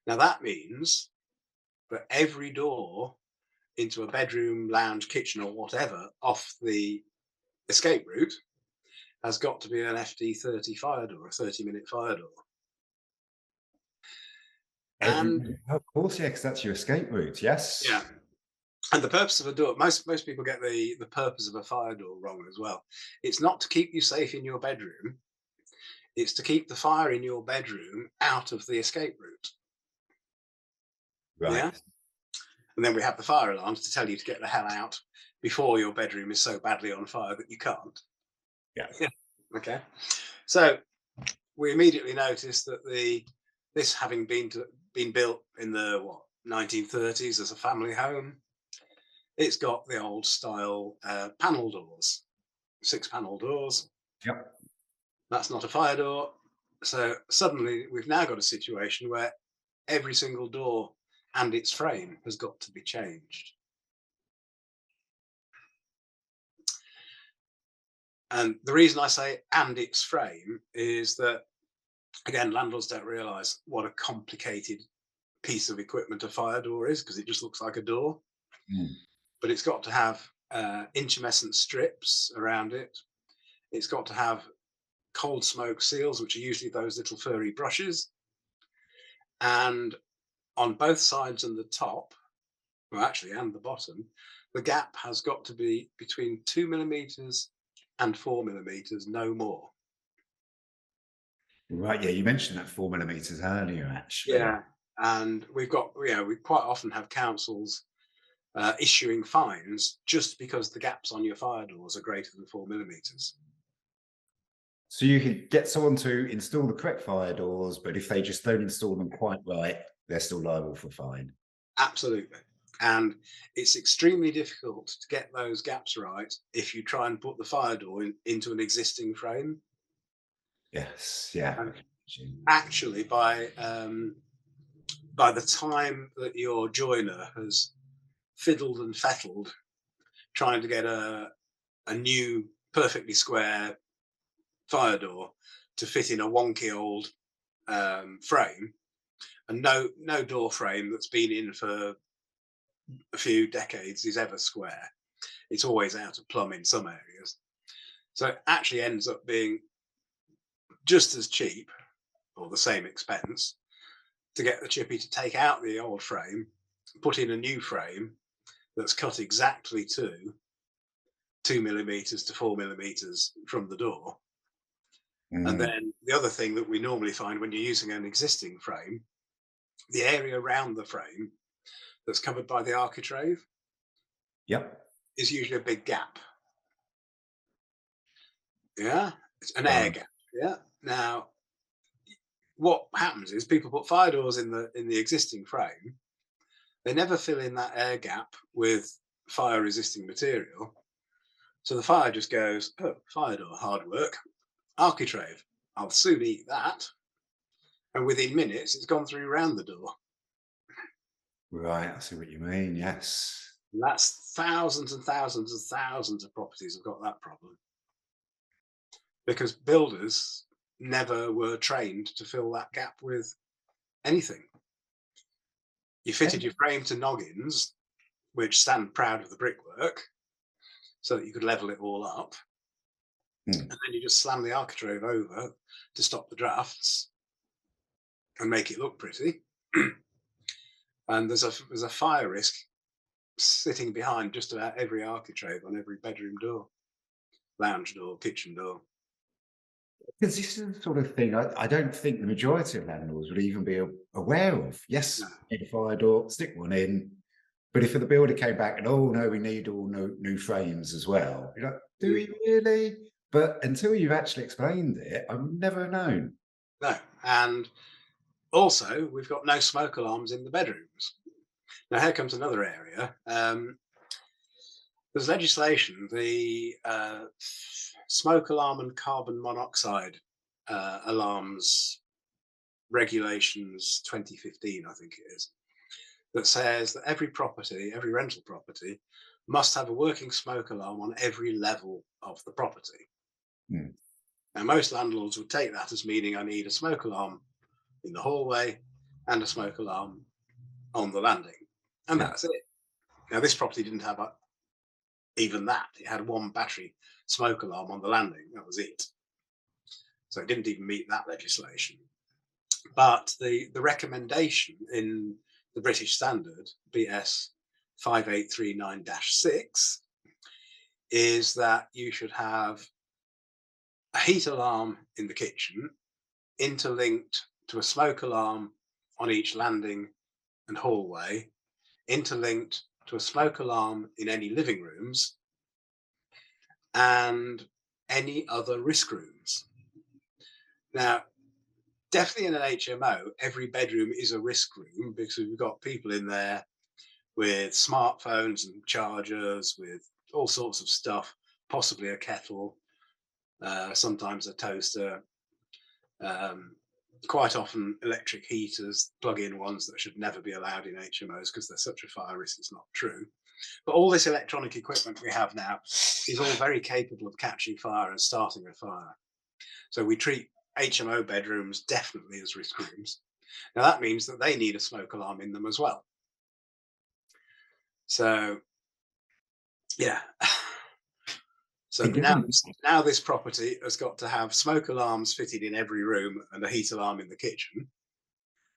Now that means that every door into a bedroom, lounge, kitchen or whatever off the escape route has got to be an FD30 fire door, a 30-minute fire door. And of course, yeah, because that's your escape route, yes. Yeah. And the purpose of a door, most people get the purpose of a fire door wrong as well. It's not to keep you safe in your bedroom. It's to keep the fire in your bedroom out of the escape route. Right. Yeah. And then we have the fire alarms to tell you to get the hell out before your bedroom is so badly on fire that you can't. Yeah. Okay. So we immediately noticed that this having been built in the 1930s as a family home, it's got the old style panel doors, 6-panel doors. Yep. That's not a fire door. So suddenly we've now got a situation where every single door and its frame has got to be changed. And the reason I say and its frame is that, again, landlords don't realise what a complicated piece of equipment a fire door is, because it just looks like a door. But it's got to have intumescent strips around it. It's got to have cold smoke seals, which are usually those little furry brushes. And on both sides and the top, well, actually, and the bottom, the gap has got to be between 2 millimeters and 4 millimeters, no more. Right. Yeah, you mentioned that 4 millimeters earlier, actually. Yeah, and we quite often have councils issuing fines just because the gaps on your fire doors are greater than 4 millimeters. So you could get someone to install the correct fire doors, but if they just don't install them quite right, they're still liable for fine. Absolutely. And it's extremely difficult to get those gaps right if you try and put the fire door into an existing frame. Yes. Yeah. Actually, by the time that your joiner has fiddled and fettled trying to get a new perfectly square fire door to fit in a wonky old frame, and no door frame that's been in for a few decades is ever square. It's always out of plumb in some areas. So it actually ends up being just as cheap or the same expense to get the chippy to take out the old frame, put in a new frame that's cut exactly to 2mm to 4mm from the door. And then the other thing that we normally find when you're using an existing frame, the area around the frame that's covered by the architrave, Yep. is usually a big gap. Yeah, it's an air gap. Yeah. Now, what happens is people put fire doors in the existing frame. They never fill in that air gap with fire resisting material. So the fire just goes, oh, fire door, hard work. Architrave, I'll soon eat that. And within minutes, it's gone through around the door. Right, I see what you mean. Yes. And that's thousands and thousands and thousands of properties have got that problem. Because builders never were trained to fill that gap with anything. You fitted your frame to noggins, which stand proud of the brickwork, so that you could level it all up. And then you just slam the architrave over to stop the drafts and make it look pretty. And there's a fire risk sitting behind just about every architrave on every bedroom door, lounge door, kitchen door. Because this is the sort of thing I don't think the majority of landlords would even be aware of. Yes, No. need a fire door, stick one in. But if the builder came back and, oh, no, we need all new frames as well, you're like, do we really? But until you've actually explained it, I've never known. No. And also, we've got no smoke alarms in the bedrooms. Now, here comes another area. There's legislation, the smoke alarm and carbon monoxide alarms regulations 2015, I think it is, that says that every property, every rental property, must have a working smoke alarm on every level of the property. Now, most landlords would take that as meaning I need a smoke alarm in the hallway and a smoke alarm on the landing, and that's it. Now, this property didn't have even that. It had one battery smoke alarm on the landing. That was it. So it didn't even meet that legislation. But the recommendation in the British Standard, BS 5839-6, is that you should have a heat alarm in the kitchen interlinked to a smoke alarm on each landing and hallway, interlinked to a smoke alarm in any living rooms, and any other risk rooms. Now, definitely in an HMO, every bedroom is a risk room because we've got people in there with smartphones and chargers, with all sorts of stuff, possibly a kettle, sometimes a toaster, quite often electric heaters, plug-in ones that should never be allowed in HMOs because they're such a fire risk, it's not true. But all this electronic equipment we have now is all very capable of catching fire and starting a fire. So we treat HMO bedrooms definitely as risk rooms. Now that means that they need a smoke alarm in them as well. So, yeah. So now this property has got to have smoke alarms fitted in every room and a heat alarm in the kitchen.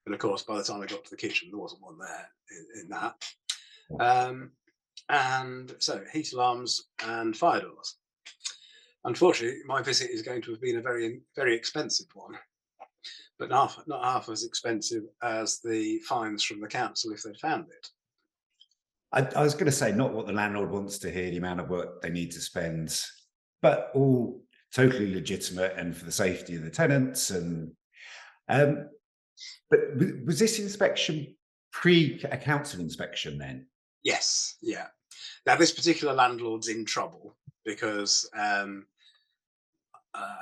And of course, by the time I got to the kitchen, there wasn't one there in that. And so heat alarms and fire doors. Unfortunately, my visit is going to have been a very, very expensive one, but not half as expensive as the fines from the council if they'd found it. I was going to say, not what the landlord wants to hear, the amount of work they need to spend, but all totally legitimate and for the safety of the tenants. And but was this inspection pre a council inspection then? Yes, yeah. Now this particular landlord's in trouble because I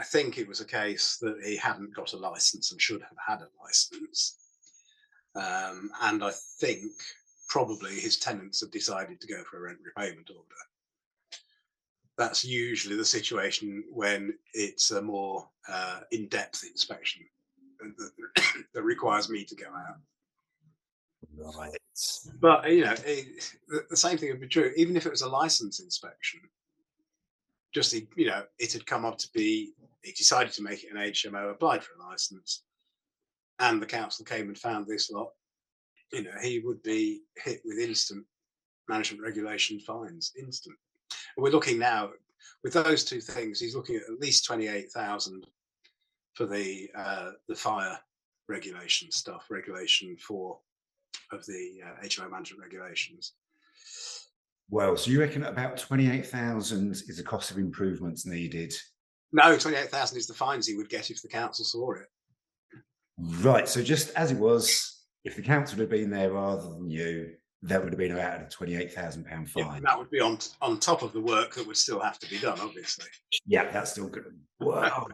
think it was a case that he hadn't got a license and should have had a license, and I think probably his tenants have decided to go for a rent repayment order. That's usually the situation when it's a more in-depth inspection that requires me to go out. Right. But the same thing would be true even if it was a license inspection. Just it had come up to be. He decided to make it an HMO, applied for a license, and the council came and found this lot. He would be hit with instant management regulation fines. Instant. We're looking now with those two things. He's looking at least 28,000 for the fire regulation stuff, regulation 4 of the HMO management regulations. Well, so you reckon about 28,000 is the cost of improvements needed? No, 28,000 is the fines he would get if the council saw it. Right. So just as it was, if the council had been there rather than you, that would have been about a £28,000 fine. Yeah, that would be on top of the work that would still have to be done, obviously. Yeah, that's still good. Wow.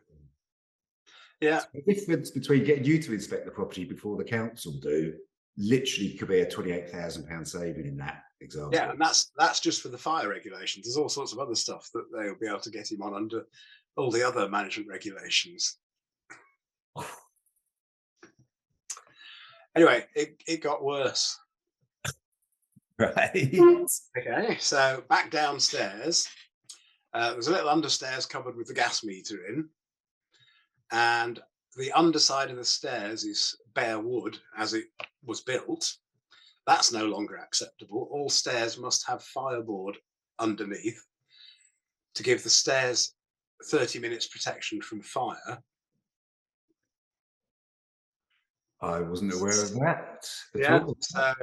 Yeah. So the difference between getting you to inspect the property before the council do literally could be a £28,000 saving in that example. Yeah, and that's just for the fire regulations. There's all sorts of other stuff that they'll be able to get him on under all the other management regulations. Anyway, it got worse. Right. Okay, so back downstairs, there's a little understairs cupboard with the gas meter in, and the underside of the stairs is bare wood as it was built. That's no longer acceptable. All stairs must have fireboard underneath to give the stairs 30 minutes protection from fire. I wasn't aware of that at all. So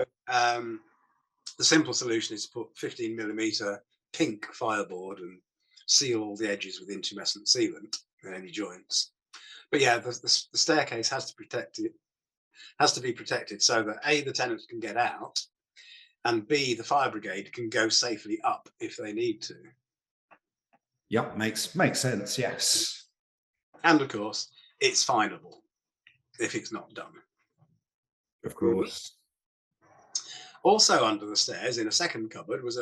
the simple solution is to put 15mm pink fireboard and seal all the edges with intumescent sealant in any joints. But yeah, the staircase has to be protected so that A, the tenants can get out, and B, the fire brigade can go safely up if they need to. Yep, makes sense, yes. And of course, it's finable if it's not done. Of course. Also under the stairs, in a second cupboard, was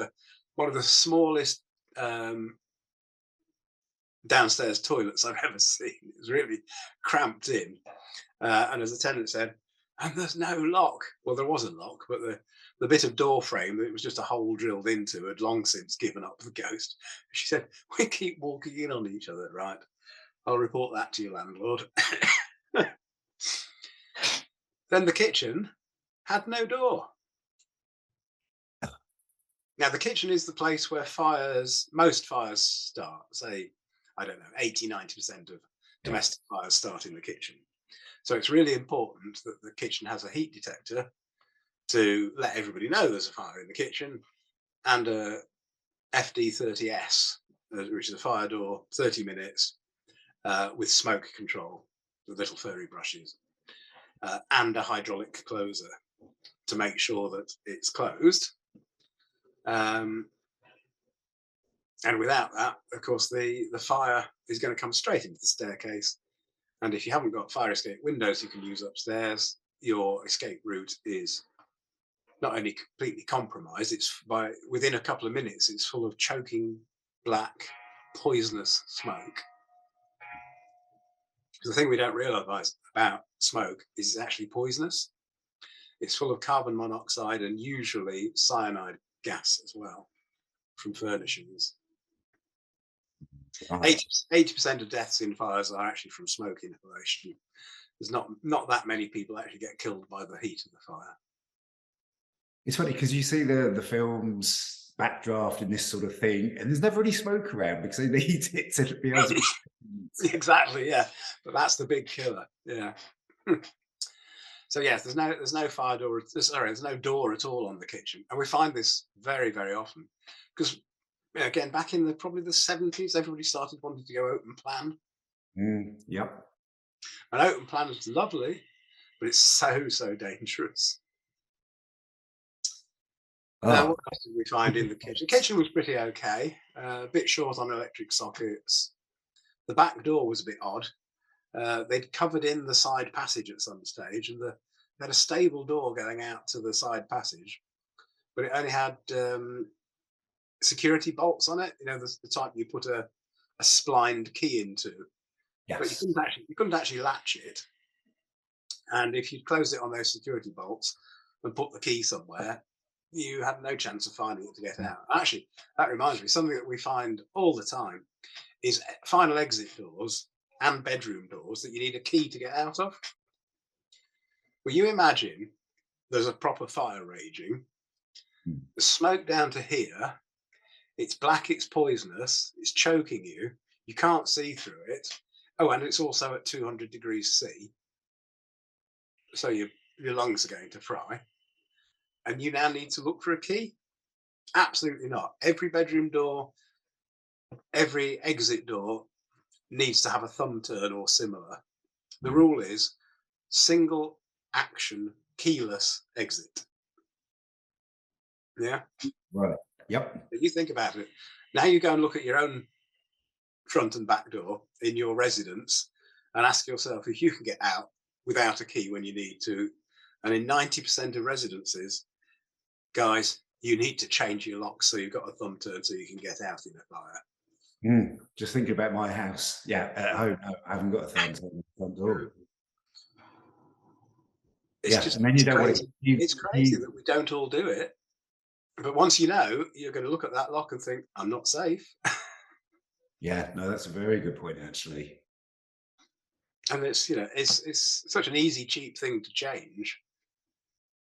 one of the smallest downstairs toilets I've ever seen. It was really cramped in. And as the tenant said, and there's no lock. Well, there was a lock, but the bit of door frame that it was just a hole drilled into had long since given up the ghost. She said, we keep walking in on each other, right? I'll report that to your landlord. Then the kitchen had no door. Now, the kitchen is the place where most fires start. Say, I don't know, 80–90% of domestic fires start in the kitchen. So it's really important that the kitchen has a heat detector to let everybody know there's a fire in the kitchen, and a FD30S, which is a fire door, 30 minutes, with smoke control, with little furry brushes, and a hydraulic closer to make sure that it's closed. And without that, of course, the fire is going to come straight into the staircase. And if you haven't got fire escape windows you can use upstairs, your escape route is not only completely compromised, within a couple of minutes, it's full of choking, black, poisonous smoke. The thing we don't realise about smoke is it's actually poisonous. It's full of carbon monoxide and usually cyanide gas as well from furnishings. 80% of deaths in fires are actually from smoke inhalation. There's not that many people actually get killed by the heat of the fire. It's funny because you see the films backdraft and this sort of thing, and there's never any smoke around because they need it to be able to. Exactly, yeah. But that's the big killer. Yeah. So yes, there's no fire door. There's no door at all on the kitchen, and we find this very, very often because again, back in probably the 70s, everybody started wanting to go open plan. Yep. And open plan is lovely, but it's so dangerous. What else did we find in the kitchen? The kitchen was pretty okay, a bit short on electric sockets. The back door was a bit odd. They'd covered in the side passage at some stage, and they had a stable door going out to the side passage, but it only had security bolts on it. You know, the type you put a splined key into, but Yes. you couldn't actually latch it. And if you closed it on those security bolts and put the key somewhere, you had no chance of finding it to get out. Actually, that reminds me, something that we find all the time is final exit doors and bedroom doors that you need a key to get out of. Well, you imagine there's a proper fire raging, Mm. the smoke down to here, it's black, it's poisonous, it's choking you, you can't see through it. Oh, and it's also at 200 degrees C, so your lungs are going to fry. And you now need to look for a key? Absolutely not. Every bedroom door, every exit door needs to have a thumb turn or similar. The rule is single action keyless exit. Yeah. Right. Yep. But you think about it. Now you go and look at your own front and back door in your residence and ask yourself if you can get out without a key when you need to. And in 90% of residences, guys, you need to change your lock so you've got a thumb turn so you can get out in a fire. Just thinking about my house. Yeah, at home, no, I haven't got a thumb turn on the front door. It's Yeah, just and then you don't want crazy. to. It's crazy that we don't all do it. But once you know, you're going to look at that lock and think, I'm not safe. Yeah, no, that's a very good point, actually. And it's, you know, it's such an easy, cheap thing to change.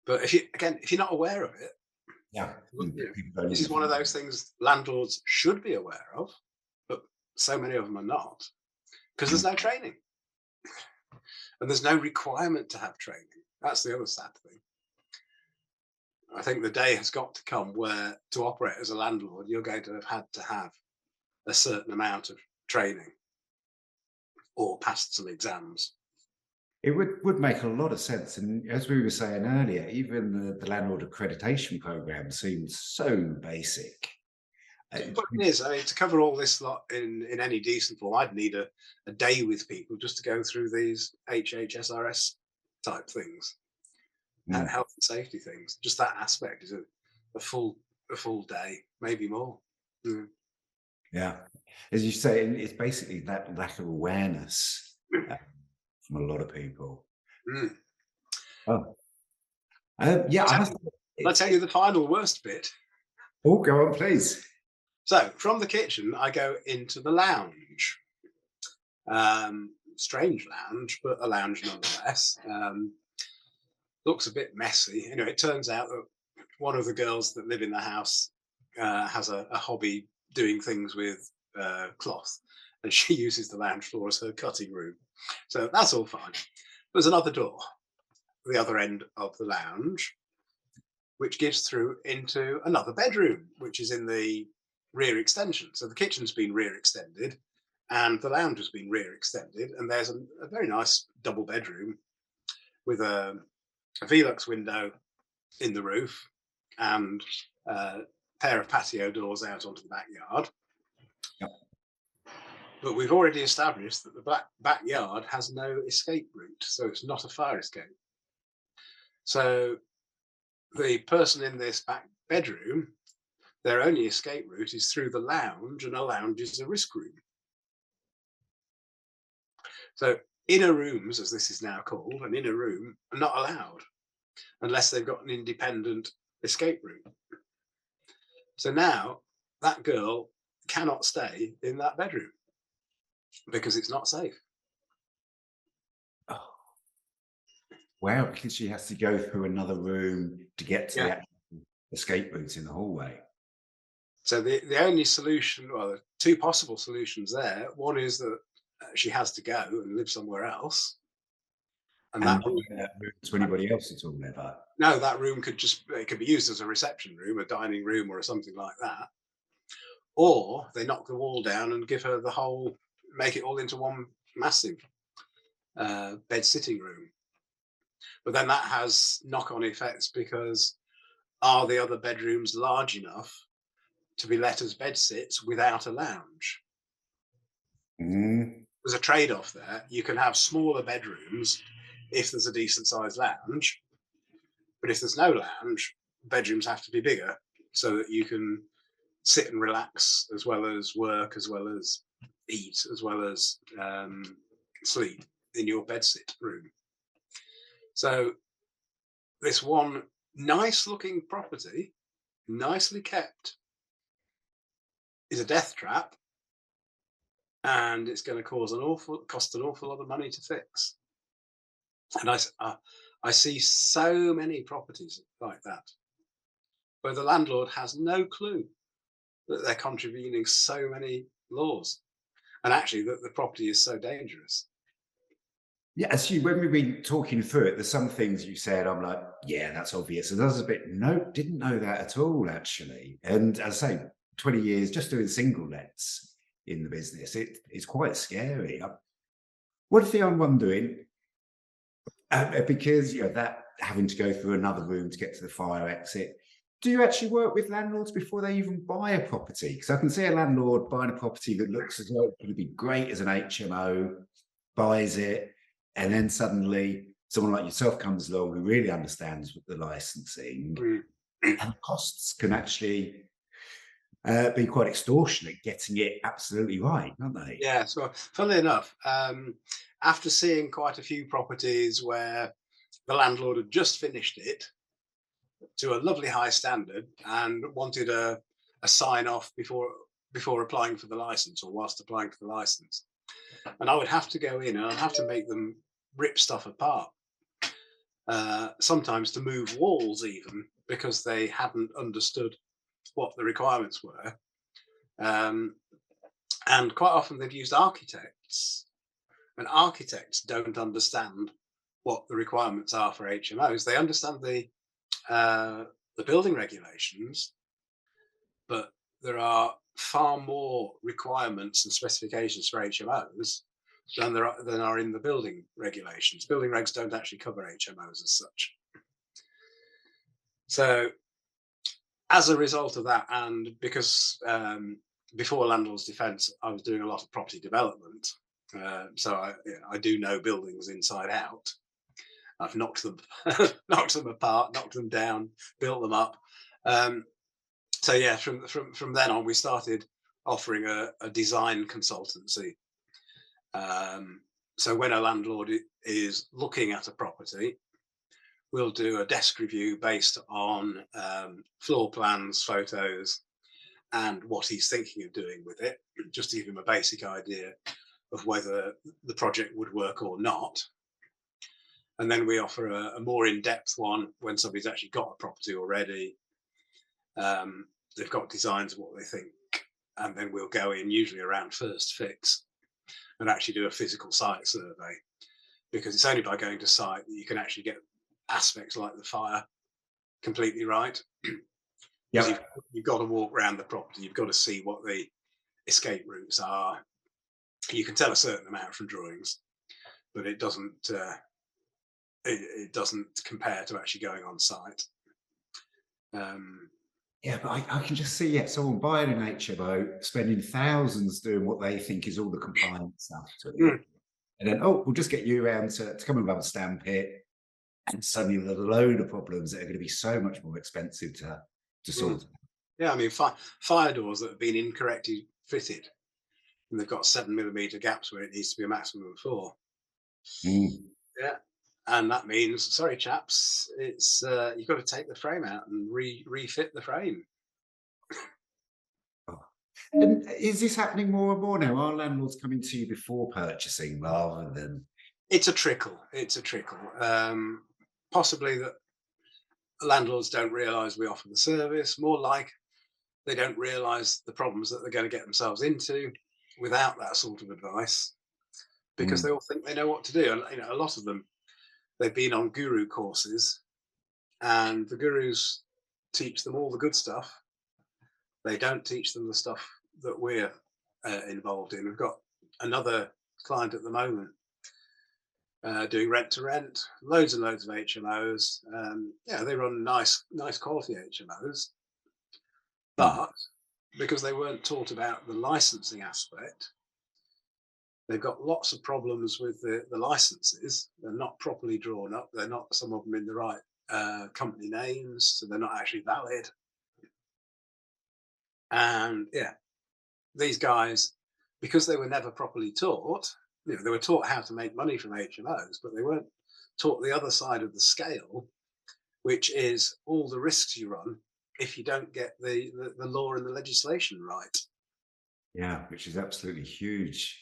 But if you're not aware of it, Yeah, you know, people don't this even is one of think those things landlords should be aware of, but so many of them are not because there's no training and there's no requirement to have training. That's the other sad thing. I think the day has got to come where to operate as a landlord, you're going to have had to have a certain amount of training or passed some exams. It would make a lot of sense. And as we were saying earlier, even the landlord accreditation program seems so basic. But it is, I mean, to cover all this lot in any decent form, I'd need a day with people just to go through these HHSRS type things, health and safety things. Just that aspect is a full day, maybe more. Yeah, as you say, it's basically that lack of awareness from a lot of people. Mm. Oh, yeah. I'll tell you the final worst bit. Oh, go on, please. So from the kitchen, I go into the lounge. Strange lounge, but a lounge nonetheless. Looks a bit messy. Anyway, it turns out that one of the girls that live in the house has a hobby doing things with cloth, and she uses the lounge floor as her cutting room. So that's all fine. There's another door, the other end of the lounge, which gives through into another bedroom, which is in the rear extension. So the kitchen's been rear extended and the lounge has been rear extended. And there's a very nice double bedroom with a Velux window in the roof and a pair of patio doors out onto the backyard. Yep. But we've already established that the backyard has no escape route, so it's not a fire escape. So the person in this back bedroom, their only escape route is through the lounge, and a lounge is a risk room. So inner rooms, as this is now called, an inner room, are not allowed unless they've got an independent escape route. So now that girl cannot stay in that bedroom because it's not safe. Oh. Wow, because she has to go through another room to get to the actual escape route in the hallway. So the only solution, well, the two possible solutions there. One is that she has to go and live somewhere else. And that room to anybody else at all, never. No, that room could be used as a reception room, a dining room, or something like that. Or they knock the wall down and give her the whole, make it all into one massive bed sitting room. But then that has knock-on effects because are the other bedrooms large enough to be let as bed sits without a lounge? There's a trade-off there. You can have smaller bedrooms if there's a decent sized lounge, but if there's no lounge, bedrooms have to be bigger so that you can sit and relax as well as work, as well as eat, as well as sleep in your bedsit room. So this one nice looking property, nicely kept, is a death trap, and it's going to cost an awful lot of money to fix. And I see so many properties like that where the landlord has no clue that they're contravening so many laws, and actually that the property is so dangerous. Yeah, when we've been talking through it, there's some things you said, I'm like, yeah, that's obvious. And there's a bit, no, didn't know that at all, actually. And as I say, 20 years just doing single lets in the business, it's quite scary. One thing I'm wondering, because that having to go through another room to get to the fire exit, do you actually work with landlords before they even buy a property? Because I can see a landlord buying a property that looks as though it could be great as an HMO, buys it, and then suddenly someone like yourself comes along who really understands the licensing, and costs can actually be quite extortionate getting it absolutely right, aren't they? Yeah, so funnily enough, after seeing quite a few properties where the landlord had just finished it to a lovely high standard and wanted a sign off before applying for the license or whilst applying for the license, and I would have to go in and I'd have to make them rip stuff apart, sometimes to move walls even, because they hadn't understood what the requirements were. And quite often they've used architects, and architects don't understand what the requirements are for HMOs. They understand the building regulations, but there are far more requirements and specifications for HMOs than than are in the building regulations. Building regs don't actually cover HMOs as such. So as a result of that, and because before Landlords Defence, I was doing a lot of property development, so I do know buildings inside out. I've knocked them, knocked them apart, knocked them down, built them up. So yeah, from then on, we started offering a design consultancy. So when a landlord is looking at a property, we'll do a desk review based on floor plans, photos, and what he's thinking of doing with it, just to give him a basic idea of whether the project would work or not. And then we offer a more in-depth one when somebody's actually got a property already. They've got designs of what they think, and then we'll go in, usually around first fix, and actually do a physical site survey, because it's only by going to site that you can actually get aspects like the fire completely right. Yeah, you've got to walk around the property, you've got to see what the escape routes are. You can tell a certain amount from drawings, but it doesn't compare to actually going on site. yeah, but I can just see someone buying an HMO, spending thousands doing what they think is all the compliance stuff to it, and then we'll just get you around to come and rubber stamp it, and suddenly there's a load of problems that are going to be so much more expensive to sort. Yeah, I mean, fire doors that have been incorrectly fitted, and they've got 7mm gaps where it needs to be a maximum of 4. Yeah, and that means, sorry chaps, it's you've got to take the frame out and refit the frame. And is this happening more and more now? Are landlords coming to you before purchasing rather than? It's a trickle. It's a trickle. Possibly that landlords don't realise we offer the service. More like they don't realise the problems that they're going to get themselves into without that sort of advice, because they all think they know what to do. And a lot of them, they've been on guru courses, and the gurus teach them all the good stuff. They don't teach them the stuff that we're involved in. We've got another client at the moment doing rent to rent, loads and loads of HMOs. Yeah, they run nice quality HMOs, but because they weren't taught about the licensing aspect, they've got lots of problems with the licenses. They're not properly drawn up. They're not, some of them, in the right company names, so they're not actually valid. And yeah, these guys, because they were never properly taught, they were taught how to make money from HMOs, but they weren't taught the other side of the scale, which is all the risks you run if you don't get the law and the legislation right. Yeah, which is absolutely huge.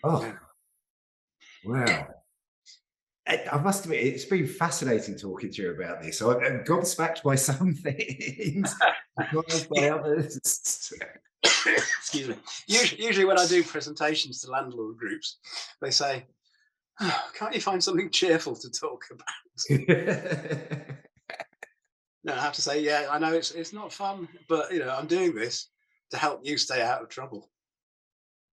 Oh, Yeah. wow. I must admit, it's been fascinating talking to you about this. I'm gobsmacked by some things, surprised by others. Excuse me. Usually when I do presentations to landlord groups, they say, oh, can't you find something cheerful to talk about? No, I have to say, yeah, I know it's not fun, but I'm doing this to help you stay out of trouble.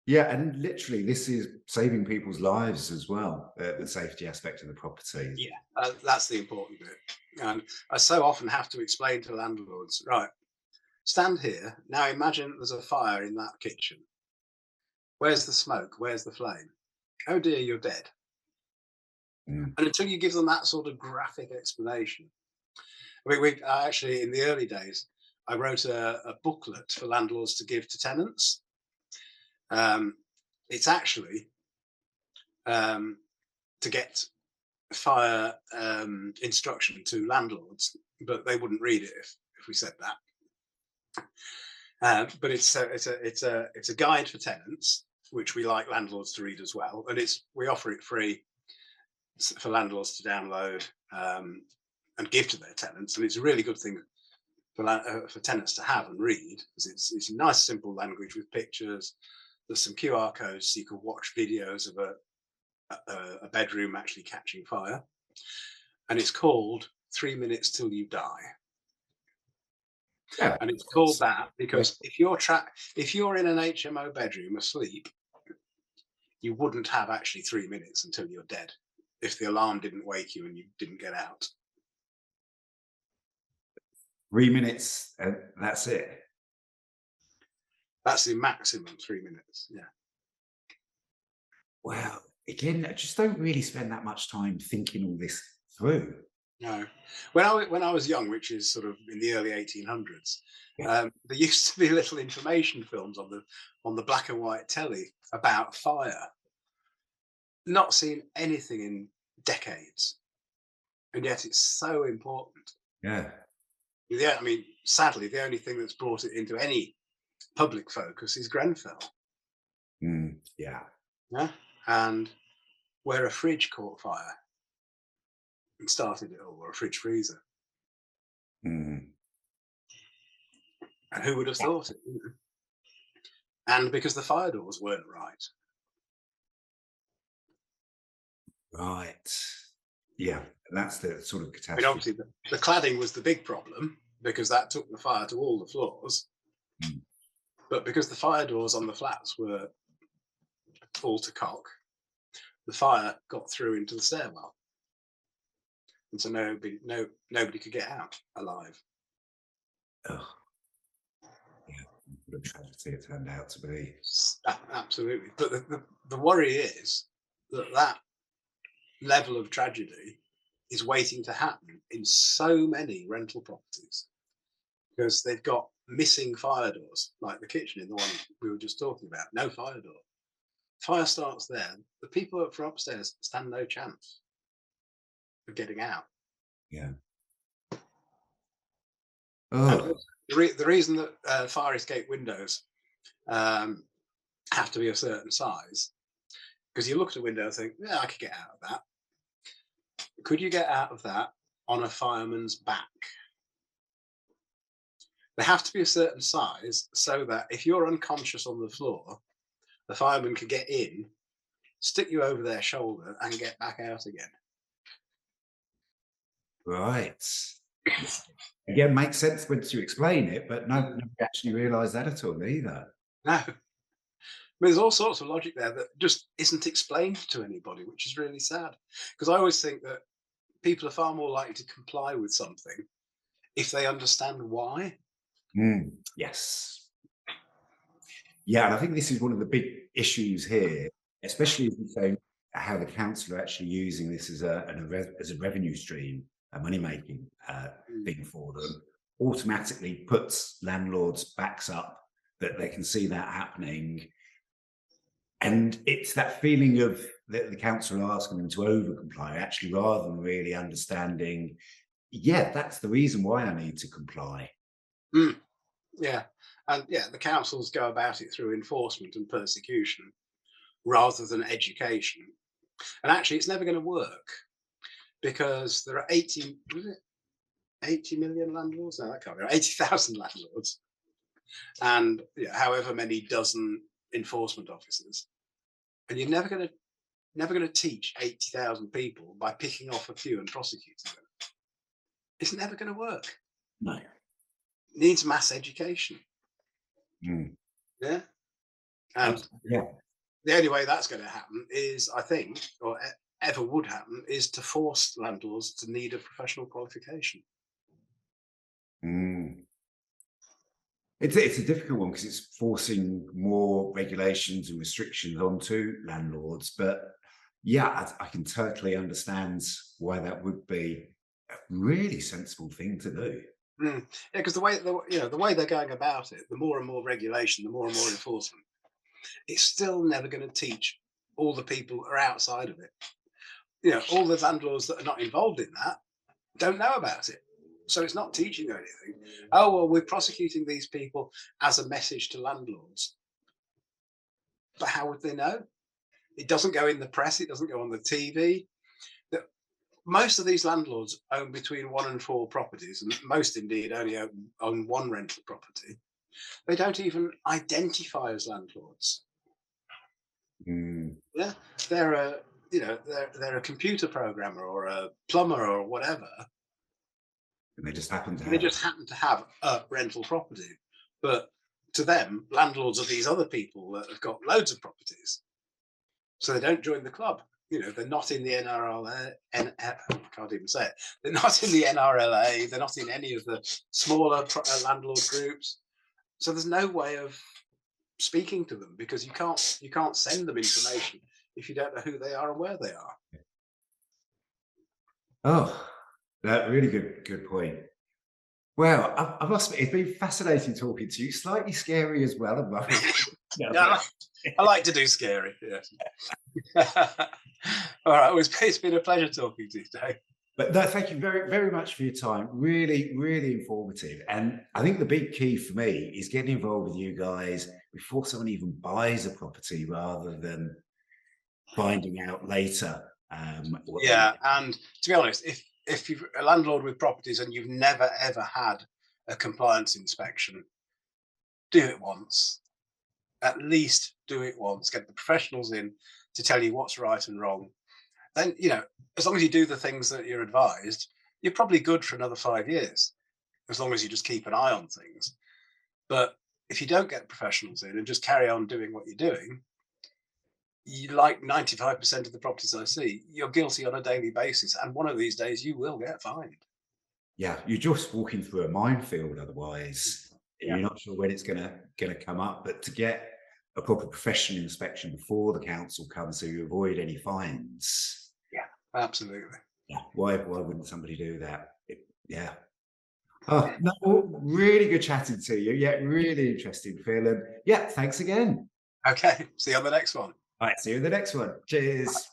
Yeah, and literally, this is saving people's lives as well, the safety aspect of the property. Yeah, that's the important bit. And I so often have to explain to landlords, right, stand here. Now imagine there's a fire in that kitchen. Where's the smoke? Where's the flame? Oh dear, you're dead. Mm. And until you give them that sort of graphic explanation, I mean, actually, in the early days, I wrote a booklet for landlords to give to tenants. It's actually to get fire instruction to landlords, but they wouldn't read it if we said that. But it's a guide for tenants, which we like landlords to read as well, and we offer it free for landlords to download and give to their tenants, and it's a really good thing for tenants to have and read, because it's nice, simple language with pictures. There's some QR codes so you can watch videos of a bedroom actually catching fire, and it's called 3 Minutes Till You Die. Yeah, and it's called that because if you're in an HMO bedroom asleep, you wouldn't have actually 3 minutes until you're dead if the alarm didn't wake you and you didn't get out. 3 minutes, and that's it. That's the maximum 3 minutes. Yeah. Wow. Again, I just don't really spend that much time thinking all this through. No. When I was young, which is sort of in the early 1800s, there used to be little information films on the black and white telly about fire. Not seen anything in decades, and yet it's so important. Yeah. Yeah, I mean, sadly, the only thing that's brought it into any public focus is Grenfell. Yeah. Yeah, and where a fridge caught fire and started it all, or a fridge freezer. Mm. And who would have thought it? And because the fire doors weren't right. Right. Yeah, that's the sort of I mean, catastrophe. obviously, the cladding was the big problem because that took the fire to all the floors. But because the fire doors on the flats were all to cock, the fire got through into the stairwell, and so nobody could get out alive. Oh. Yeah, what a tragedy it turned out to be. Absolutely. But the worry is that level of tragedy is waiting to happen in so many rental properties because they've got missing fire doors, like the kitchen in the one we were just talking about. No fire door. Fire starts there. The people from upstairs stand no chance of getting out. Yeah. Oh. The reason that fire escape windows have to be a certain size, because you look at a window and think, yeah, I could get out of that. Could you get out of that on a fireman's back? They have to be a certain size so that if you're unconscious on the floor, the fireman can get in, stick you over their shoulder, and get back out again. Right. Again, makes sense once you explain it, but nobody actually realised that at all either. No. I mean, there's all sorts of logic there that just isn't explained to anybody, which is really sad. Because I always think that people are far more likely to comply with something if they understand why. Yes. Yeah, and I think this is one of the big issues here, especially as you say, how the council are actually using this as a revenue stream, a money-making thing for them, automatically puts landlords' backs up that they can see that happening. And it's that feeling of the council asking them to over-comply, actually, rather than really understanding, yeah, that's the reason why I need to comply. Yeah. And yeah, the councils go about it through enforcement and persecution rather than education. And actually, it's never going to work because there are 80 million landlords? No, that can't be right. 80,000 landlords and however many dozen enforcement officers. And you're never going to teach 80,000 people by picking off a few and prosecuting them. It's never going to work. No. It needs mass education. Yeah. And the only way that's going to happen is, I think, or ever would happen, is to force landlords to need a professional qualification. It's a difficult one because it's forcing more regulations and restrictions onto landlords. But yeah, I can totally understand why that would be a really sensible thing to do. Yeah, because the way they're going about it, the more and more regulation, the more and more enforcement, it's still never going to teach all the people who are outside of it. All the landlords that are not involved in that don't know about it. So it's not teaching them anything. Oh, well, we're prosecuting these people as a message to landlords. But how would they know? It doesn't go in the press. It doesn't go on the TV. Most of these landlords own between 1 and 4 properties, and most indeed only own 1 rental property. They don't even identify as landlords. Yeah, they're a computer programmer or a plumber or whatever. And they just happen to have a rental property. But to them, landlords are these other people that have got loads of properties. So they don't join the club. They're not in the NRLA. I can't even say it. They're not in the NRLA. They're not in any of the smaller landlord groups. So there's no way of speaking to them because you can't send them information if you don't know who they are and where they are. Oh, that really good point. Well, I must admit, it's been fascinating talking to you. Slightly scary as well. I like to do scary. Yes. All right. It's been a pleasure talking to you today. But no, thank you very, very much for your time. Really, really informative. And I think the big key for me is getting involved with you guys before someone even buys a property rather than finding out later. And to be honest, if you're a landlord with properties and you've never ever had a compliance inspection, do it once. At least do it once. Get the professionals in to tell you what's right and wrong. Then, as long as you do the things that you're advised, you're probably good for another 5 years, as long as you just keep an eye on things. But if you don't get professionals in and just carry on doing what you're doing, like 95% of the properties I see, you're guilty on a daily basis. And one of these days you will get fined. Yeah, you're just walking through a minefield otherwise. Yeah. You're not sure when it's gonna come up. But to get a proper professional inspection before the council comes so you avoid any fines. Yeah, absolutely. Yeah, why wouldn't somebody do that? Yeah. Oh, no, really good chatting to you. Yeah, really interesting, Phil. And yeah, thanks again. Okay, see you on the next one. All right, see you in the next one. Cheers.